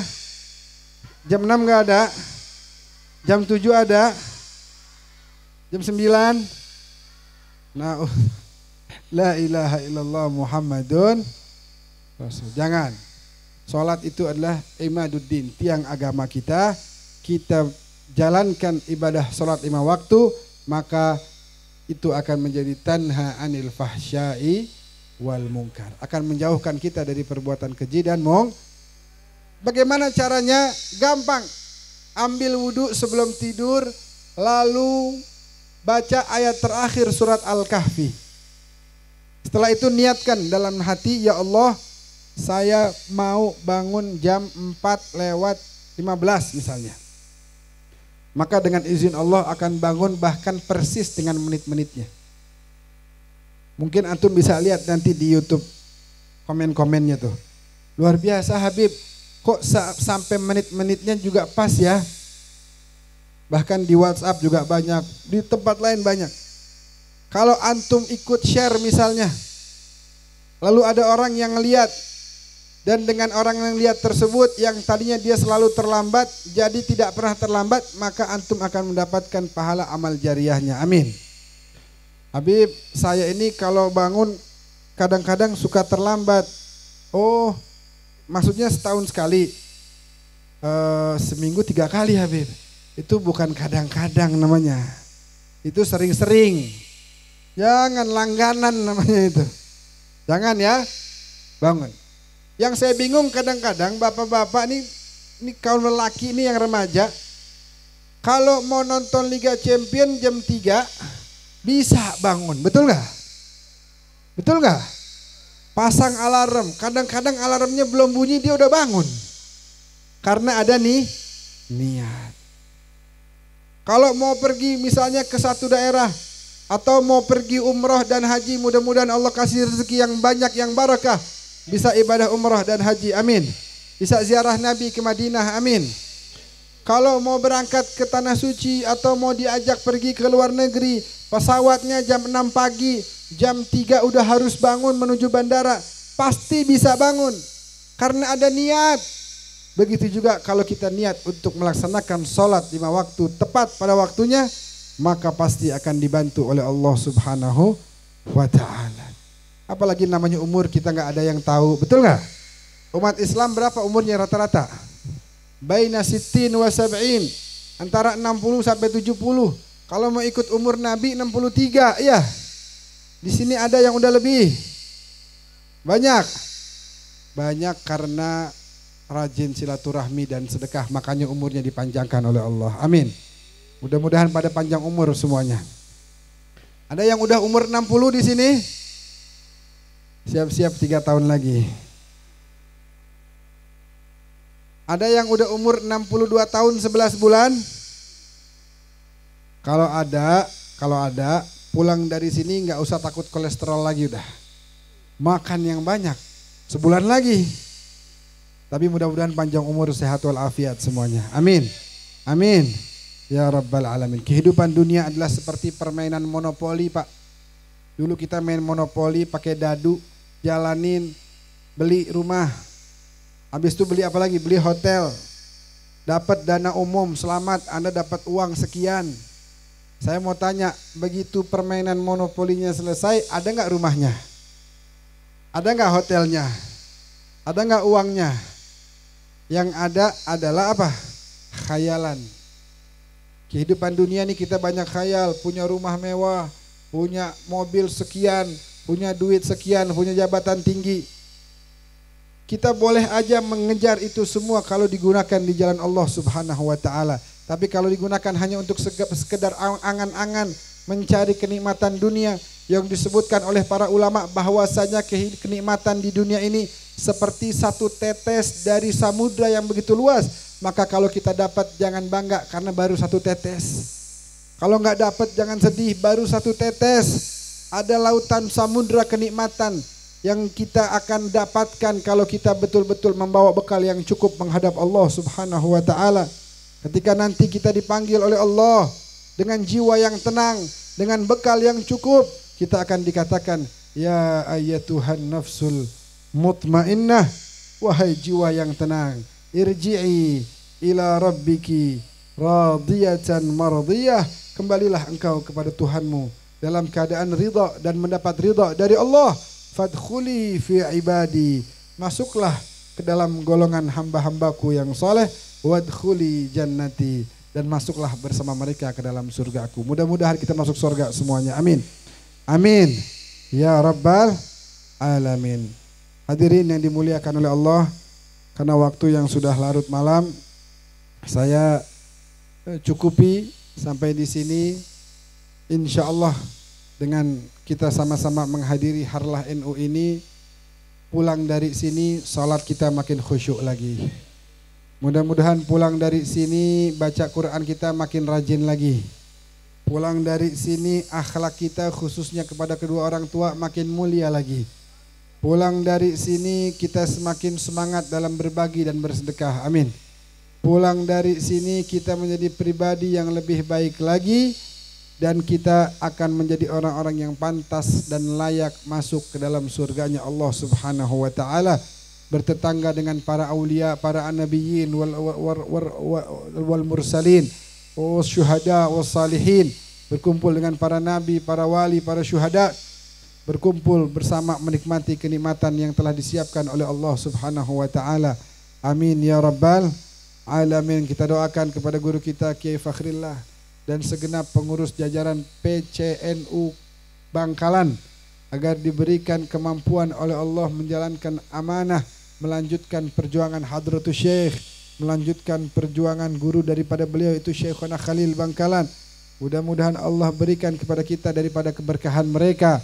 Jam 6 nggak ada? Jam 7 ada? Jam 9? Nah, la ilaha illallah Muhammadun Rasul. Jangan. Salat itu adalah imaduddin, tiang agama kita. Kita jalankan ibadah salat 5 waktu, maka itu akan menjadi tanha anil fahsyai wal munkar, akan menjauhkan kita dari perbuatan keji dan Bagaimana caranya? Gampang. Ambil wudhu sebelum tidur, lalu baca ayat terakhir surat Al-Kahfi. Setelah itu niatkan dalam hati, ya Allah, saya mau bangun jam 4:15 misalnya. Maka dengan izin Allah akan bangun bahkan persis dengan menit-menitnya. Mungkin antum bisa lihat nanti di YouTube komen-komennya tuh. Luar biasa Habib, kok sampai menit-menitnya juga pas ya. Bahkan di WhatsApp juga banyak, di tempat lain banyak. Kalau antum ikut share misalnya, lalu ada orang yang lihat, dan dengan orang yang lihat tersebut yang tadinya dia selalu terlambat jadi tidak pernah terlambat, maka antum akan mendapatkan pahala amal jariyahnya. Amin. Habib, saya ini kalau bangun kadang-kadang suka terlambat. Oh, maksudnya setahun sekali, seminggu 3 kali Habib. Itu bukan kadang-kadang namanya, itu sering-sering. Jangan langganan namanya itu. Jangan ya, bangun. Yang saya bingung kadang-kadang bapak-bapak ini kaum lelaki ini yang remaja, kalau mau nonton Liga Champion jam 3 bisa bangun, betul nggak? Betul nggak? Pasang alarm, kadang-kadang alarmnya belum bunyi dia udah bangun, karena ada niat. Kalau mau pergi misalnya ke satu daerah, atau mau pergi umroh dan haji, mudah-mudahan Allah kasih rezeki yang banyak, yang barakah, bisa ibadah umroh dan haji, amin. Bisa ziarah Nabi ke Madinah, amin. Kalau mau berangkat ke Tanah Suci atau mau diajak pergi ke luar negeri, pesawatnya jam 6 pagi, jam 3 udah harus bangun menuju bandara, pasti bisa bangun karena ada niat. Begitu juga kalau kita niat untuk melaksanakan sholat 5 waktu tepat pada waktunya, maka pasti akan dibantu oleh Allah Subhanahu wa ta'ala. Apalagi namanya umur, kita nggak ada yang tahu, betul nggak? Umat Islam berapa umurnya rata-rata? Baina sittin wa sab'in, antara 60 sampai 70. Kalau mau ikut umur Nabi 63, ya. Di sini ada yang udah lebih. Banyak. Banyak karena rajin silaturahmi dan sedekah, makanya umurnya dipanjangkan oleh Allah. Amin. Mudah-mudahan pada panjang umur semuanya. Ada yang udah umur 60 di sini? Siap-siap 3 tahun lagi. Ada yang udah umur 62 tahun 11 bulan? Kalau ada, pulang dari sini nggak usah takut kolesterol lagi udah. Makan yang banyak, sebulan lagi. Tapi mudah-mudahan panjang umur, sehat walafiat semuanya. Amin. Amin. Ya Rabbal Alamin. Kehidupan dunia adalah seperti permainan monopoli, Pak. Dulu kita main monopoli pakai dadu, jalanin, beli rumah. Habis itu beli apa lagi? Beli hotel. Dapat dana umum, selamat, Anda dapat uang sekian. Saya mau tanya, begitu permainan monopolinya selesai, ada nggak rumahnya? Ada nggak hotelnya? Ada nggak uangnya? Yang ada adalah apa? Khayalan. Kehidupan dunia ini kita banyak khayal, punya rumah mewah, punya mobil sekian, punya duit sekian, punya jabatan tinggi. Kita boleh aja mengejar itu semua kalau digunakan di jalan Allah Subhanahu wa taala. Tapi kalau digunakan hanya untuk sekedar angan-angan mencari kenikmatan dunia, yang disebutkan oleh para ulama bahwasanya kenikmatan di dunia ini seperti satu tetes dari samudra yang begitu luas. Maka kalau kita dapat jangan bangga karena baru satu tetes. Kalau nggak dapat jangan sedih, baru satu tetes. Ada lautan samudra kenikmatan yang kita akan dapatkan kalau kita betul-betul membawa bekal yang cukup menghadap Allah Subhanahu wa taala. Ketika nanti kita dipanggil oleh Allah dengan jiwa yang tenang, dengan bekal yang cukup, kita akan dikatakan, ya ayyatuhan nafsul mutmainnah, wahai jiwa yang tenang, irji'i ila rabbiki radiyatan mardiyah, kembalilah engkau kepada Tuhanmu dalam keadaan ridha dan mendapat ridha dari Allah. Fadkhuli fi ibadi, masuklah ke dalam golongan hamba-hambaku yang soleh. Wadkhuli jannati, dan masuklah bersama mereka ke dalam surgaku. Mudah-mudahan kita masuk surga semuanya. Amin. Amin. Ya Rabbal Alamin. Hadirin yang dimuliakan oleh Allah, karena waktu yang sudah larut malam, saya cukupi sampai di sini. Insya Allah dengan kita sama-sama menghadiri Harlah NU ini, pulang dari sini salat kita makin khusyuk lagi. Mudah-mudahan pulang dari sini baca Quran kita makin rajin lagi. Pulang dari sini akhlak kita khususnya kepada kedua orang tua makin mulia lagi. Pulang dari sini kita semakin semangat dalam berbagi dan bersedekah. Amin. Pulang dari sini kita menjadi pribadi yang lebih baik lagi, dan kita akan menjadi orang-orang yang pantas dan layak masuk ke dalam surganya Allah Subhanahu wa taala, bertetangga dengan para aulia, para nabiyyin wal mursalin, was syuhada was salihin, berkumpul dengan para nabi, para wali, para syuhada, berkumpul bersama menikmati kenikmatan yang telah disiapkan oleh Allah Subhanahu wa taala. Amin ya rabbal alamin. Kita doakan kepada guru kita Kiai Fakhrillah dan segenap pengurus jajaran PCNU Bangkalan agar diberikan kemampuan oleh Allah menjalankan amanah, melanjutkan perjuangan Hadratus Syekh, melanjutkan perjuangan guru daripada beliau itu Syekhona Khalil Bangkalan. Mudah-mudahan Allah berikan kepada kita daripada keberkahan mereka,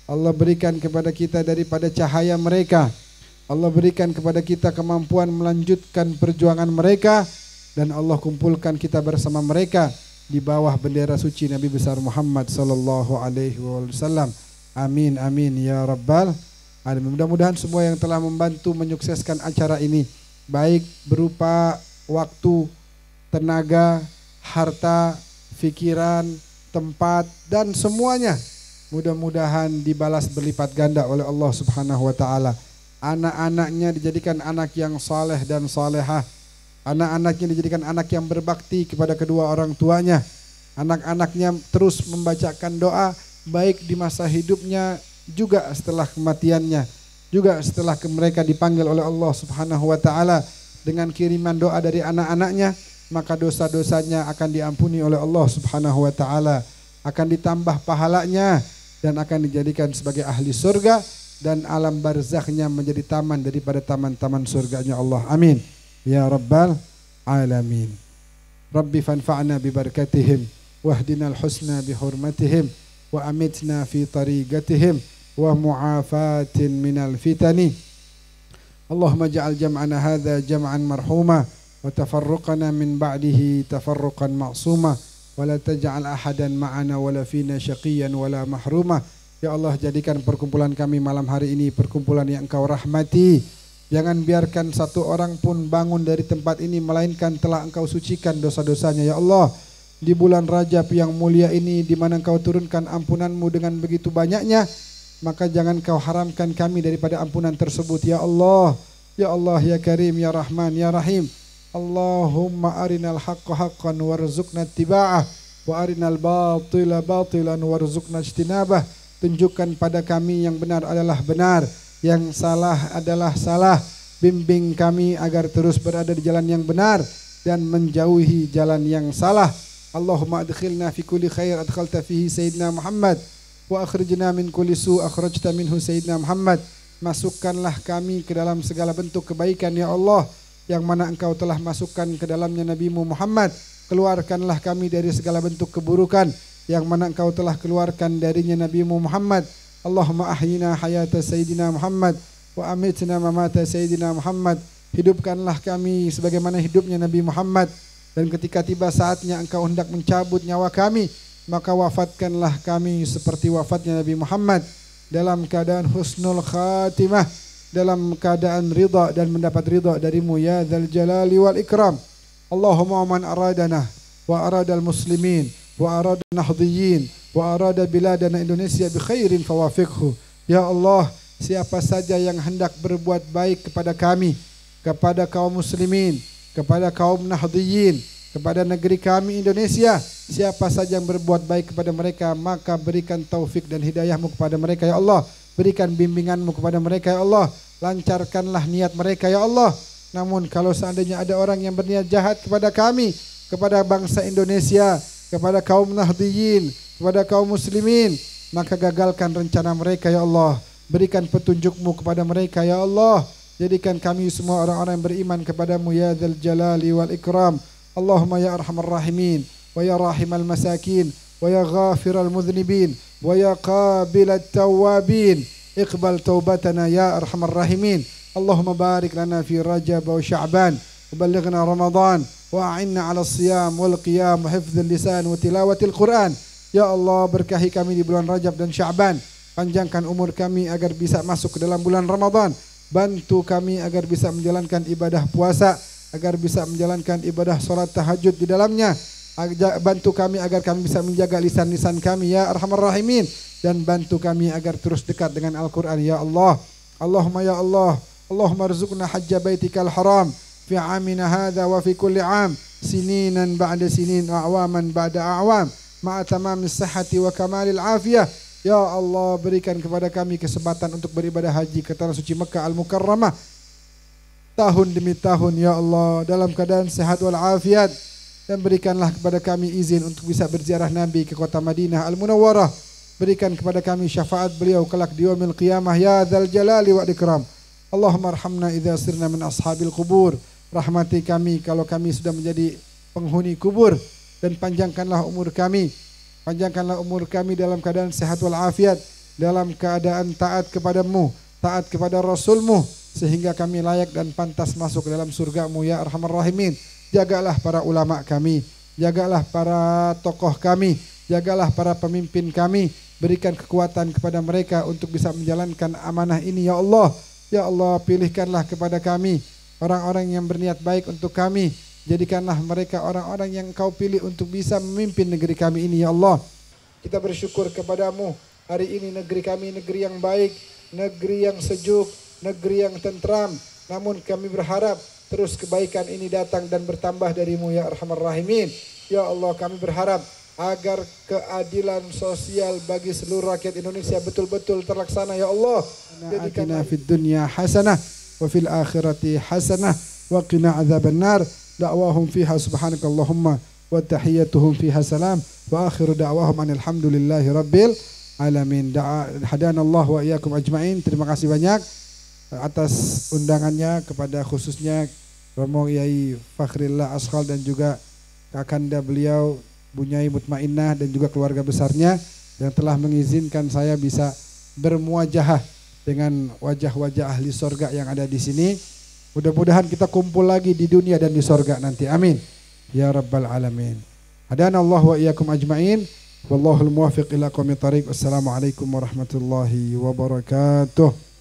Allah berikan kepada kita daripada cahaya mereka, Allah berikan kepada kita kemampuan melanjutkan perjuangan mereka, dan Allah kumpulkan kita bersama mereka di bawah bendera suci Nabi besar Muhammad sallallahu alaihi wasallam. Amin amin ya rabbal alamin. Mudah-mudahan semua yang telah membantu menyukseskan acara ini, baik berupa waktu, tenaga, harta, pikiran, tempat, dan semuanya, mudah-mudahan dibalas berlipat ganda oleh Allah Subhanahu wa taala. Anak-anaknya dijadikan anak yang saleh dan salehah. Anak-anaknya dijadikan anak yang berbakti kepada kedua orang tuanya. Anak-anaknya terus membacakan doa baik di masa hidupnya, juga setelah kematiannya, juga setelah mereka dipanggil oleh Allah Subhanahu wa taala dengan kiriman doa dari anak-anaknya. maka dosa-dosanya akan diampuni oleh Allah Subhanahu wa taala, akan ditambah pahalanya dan akan dijadikan sebagai ahli surga dan alam barzakhnya menjadi taman daripada taman-taman surganya Allah. Amin ya rabbal alamin. Rabbi fanfa'na bi barakatihim wahdina al-husna bi hurmatihim wa amitna fi tariqatihim wa mu'afatin minal fitani. Allahumma ja'al jam'ana hadha jam'an marhuma wa tafarruqana min ba'dihi tafarruqan ma'suma wa la taj'al ahadan ma'ana wa la fina syaqiyan wa la mahruma. Ya Allah, jadikan perkumpulan kami malam hari ini perkumpulan yang Engkau rahmati. Jangan biarkan satu orang pun bangun dari tempat ini melainkan telah Engkau sucikan dosa-dosanya. Ya Allah, di bulan Rajab yang mulia ini di mana Engkau turunkan ampunan-Mu dengan begitu banyaknya, maka jangan Kau haramkan kami daripada ampunan tersebut. Ya Allah, ya Allah, ya Karim, ya Rahman, ya Rahim. Allahumma arinal haqqa haqqan warzuqna ittiba'ah wa arinal batila batilan warzuqna ijtinabah. Tunjukkan pada kami yang benar adalah benar, yang salah adalah salah. Bimbing kami agar terus berada di jalan yang benar dan menjauhi jalan yang salah. Allahumma adkhilna fi kulli khair adkhalta fihi Sayyidina Muhammad wa akhrijna min kulli su' akhrajta minhu Sayyidina Muhammad. Masukkanlah kami ke dalam segala bentuk kebaikan ya Allah, yang mana Engkau telah masukkan ke dalamnya Nabi-Mu Muhammad. Keluarkanlah kami dari segala bentuk keburukan yang mana Engkau telah keluarkan darinya Nabi-Mu Muhammad. Allahumma ahyina hayata Sayyidina Muhammad wa amitna mamata Sayyidina Muhammad. Hidupkanlah kami sebagaimana hidupnya Nabi Muhammad, dan ketika tiba saatnya Engkau hendak mencabut nyawa kami, maka wafatkanlah kami seperti wafatnya Nabi Muhammad, dalam keadaan husnul khatimah, dalam keadaan ridha dan mendapat ridha darimu ya dzal jalali wal ikram. Allahumma man aradana wa aradal muslimin wa arada nahdhiyin wa arada biladana Indonesia bi khairin fawafiqhu. Ya Allah, siapa saja yang hendak berbuat baik kepada kami, kepada kaum muslimin, kepada kaum nahdhiyin, kepada negeri kami Indonesia, siapa saja yang berbuat baik kepada mereka, maka berikan taufik dan hidayah-Mu kepada mereka ya Allah. Berikan bimbingan-Mu kepada mereka ya Allah. Lancarkanlah niat mereka ya Allah. Namun kalau seandainya ada orang yang berniat jahat kepada kami, kepada bangsa Indonesia, kepada kaum nahdhiyin, kepada kaum muslimin, maka gagalkan rencana mereka ya Allah. Berikan petunjuk-Mu kepada mereka ya Allah. Jadikan kami semua orang-orang yang beriman kepadamu ya dzal jalali wal ikram. Allahumma ya arhamar rahimin wa ya rahimal masakin wa ya ghafiral mudhnibin wa ya qabilat tawabin. Iqbal taubatana ya arhamar rahimin. Allahumma barik lana fi Rajab wa Sya'ban wa ballighna Ramadan wa a'inna 'ala as-siyam wal qiyam wa hifdzil lisan wa tilawatil Quran. Ya Allah, berkahi kami di bulan Rajab dan Sya'ban. Panjangkan umur kami agar bisa masuk ke dalam bulan Ramadan. Bantu kami agar bisa menjalankan ibadah puasa, agar bisa menjalankan ibadah salat tahajud di dalamnya. Bantu kami agar kami bisa menjaga lisan-lisan kami ya arhamar rahimin, dan bantu kami agar terus dekat dengan Al-Qur'an ya Allah. Allahumma ya Allah, Allahumma rzuqna hajja baitikal haram fi amina hadha wa fi kulli am, sininan ba'da sinin, a'waman ba'da a'wam, ma'a tamamis sihhati wa kamalil afiyah. Ya Allah, berikan kepada kami kesempatan untuk beribadah haji ke tanah suci Mekah Al-Mukarramah tahun demi tahun ya Allah, dalam keadaan sehat wal afiat, dan berikanlah kepada kami izin untuk bisa berziarah Nabi ke kota Madinah Al-Munawwarah. Berikan kepada kami syafaat beliau kelak di yaumil qiyamah ya dzal jalali wal ikram. Allahumma arhamna idza sirna min ashabil qubur. Rahmati kami kalau kami sudah menjadi penghuni kubur, dan panjangkanlah umur kami. Panjangkanlah umur kami dalam keadaan sehat wal afiat, dalam keadaan taat kepadamu, taat kepada Rasul-Mu, sehingga kami layak dan pantas masuk ke dalam surga-Mu ya arhamar rahimin. Jagalah para ulama kami, jagalah para tokoh kami, jagalah para pemimpin kami. Berikan kekuatan kepada mereka untuk bisa menjalankan amanah ini ya Allah. Ya Allah, pilihkanlah kepada kami orang-orang yang berniat baik untuk kami. Jadikanlah mereka orang-orang yang Kau pilih untuk bisa memimpin negeri kami ini ya Allah. Kita bersyukur kepadamu, hari ini negeri kami negeri yang baik, negeri yang sejuk, negeri yang tentram. Namun kami berharap terus kebaikan ini datang dan bertambah darimu ya arhamar rahimin. Ya Allah, kami berharap agar keadilan sosial bagi seluruh rakyat Indonesia betul-betul terlaksana ya Allah. Jadikanlah fid dunya hasanah wa fil akhirati hasanah wa qina adzabannar da'wahum fiha subhanakallahumma wa tahiyyatuhum fiha salam wa akhiru da'wahum alhamdulillahi rabbil alamin. Hadanallah wa iyyakum ajmain. Terima kasih banyak atas undangannya, kepada khususnya Romo Yai Fakhrillah Ashkhal dan juga kakanda beliau Bunyai Mutmainnah dan juga keluarga besarnya yang telah mengizinkan saya bisa bermuajahah dengan wajah-wajah ahli sorga yang ada di sini. Mudah-mudahan kita kumpul lagi di dunia dan di sorga nanti. Amin. Ya Rabbal Alamin. Hadanallah wa iyyakum ajmain. Wallahul muwaffiq ila aqwamit thariq. Wassalamualaikum warahmatullahi wabarakatuh.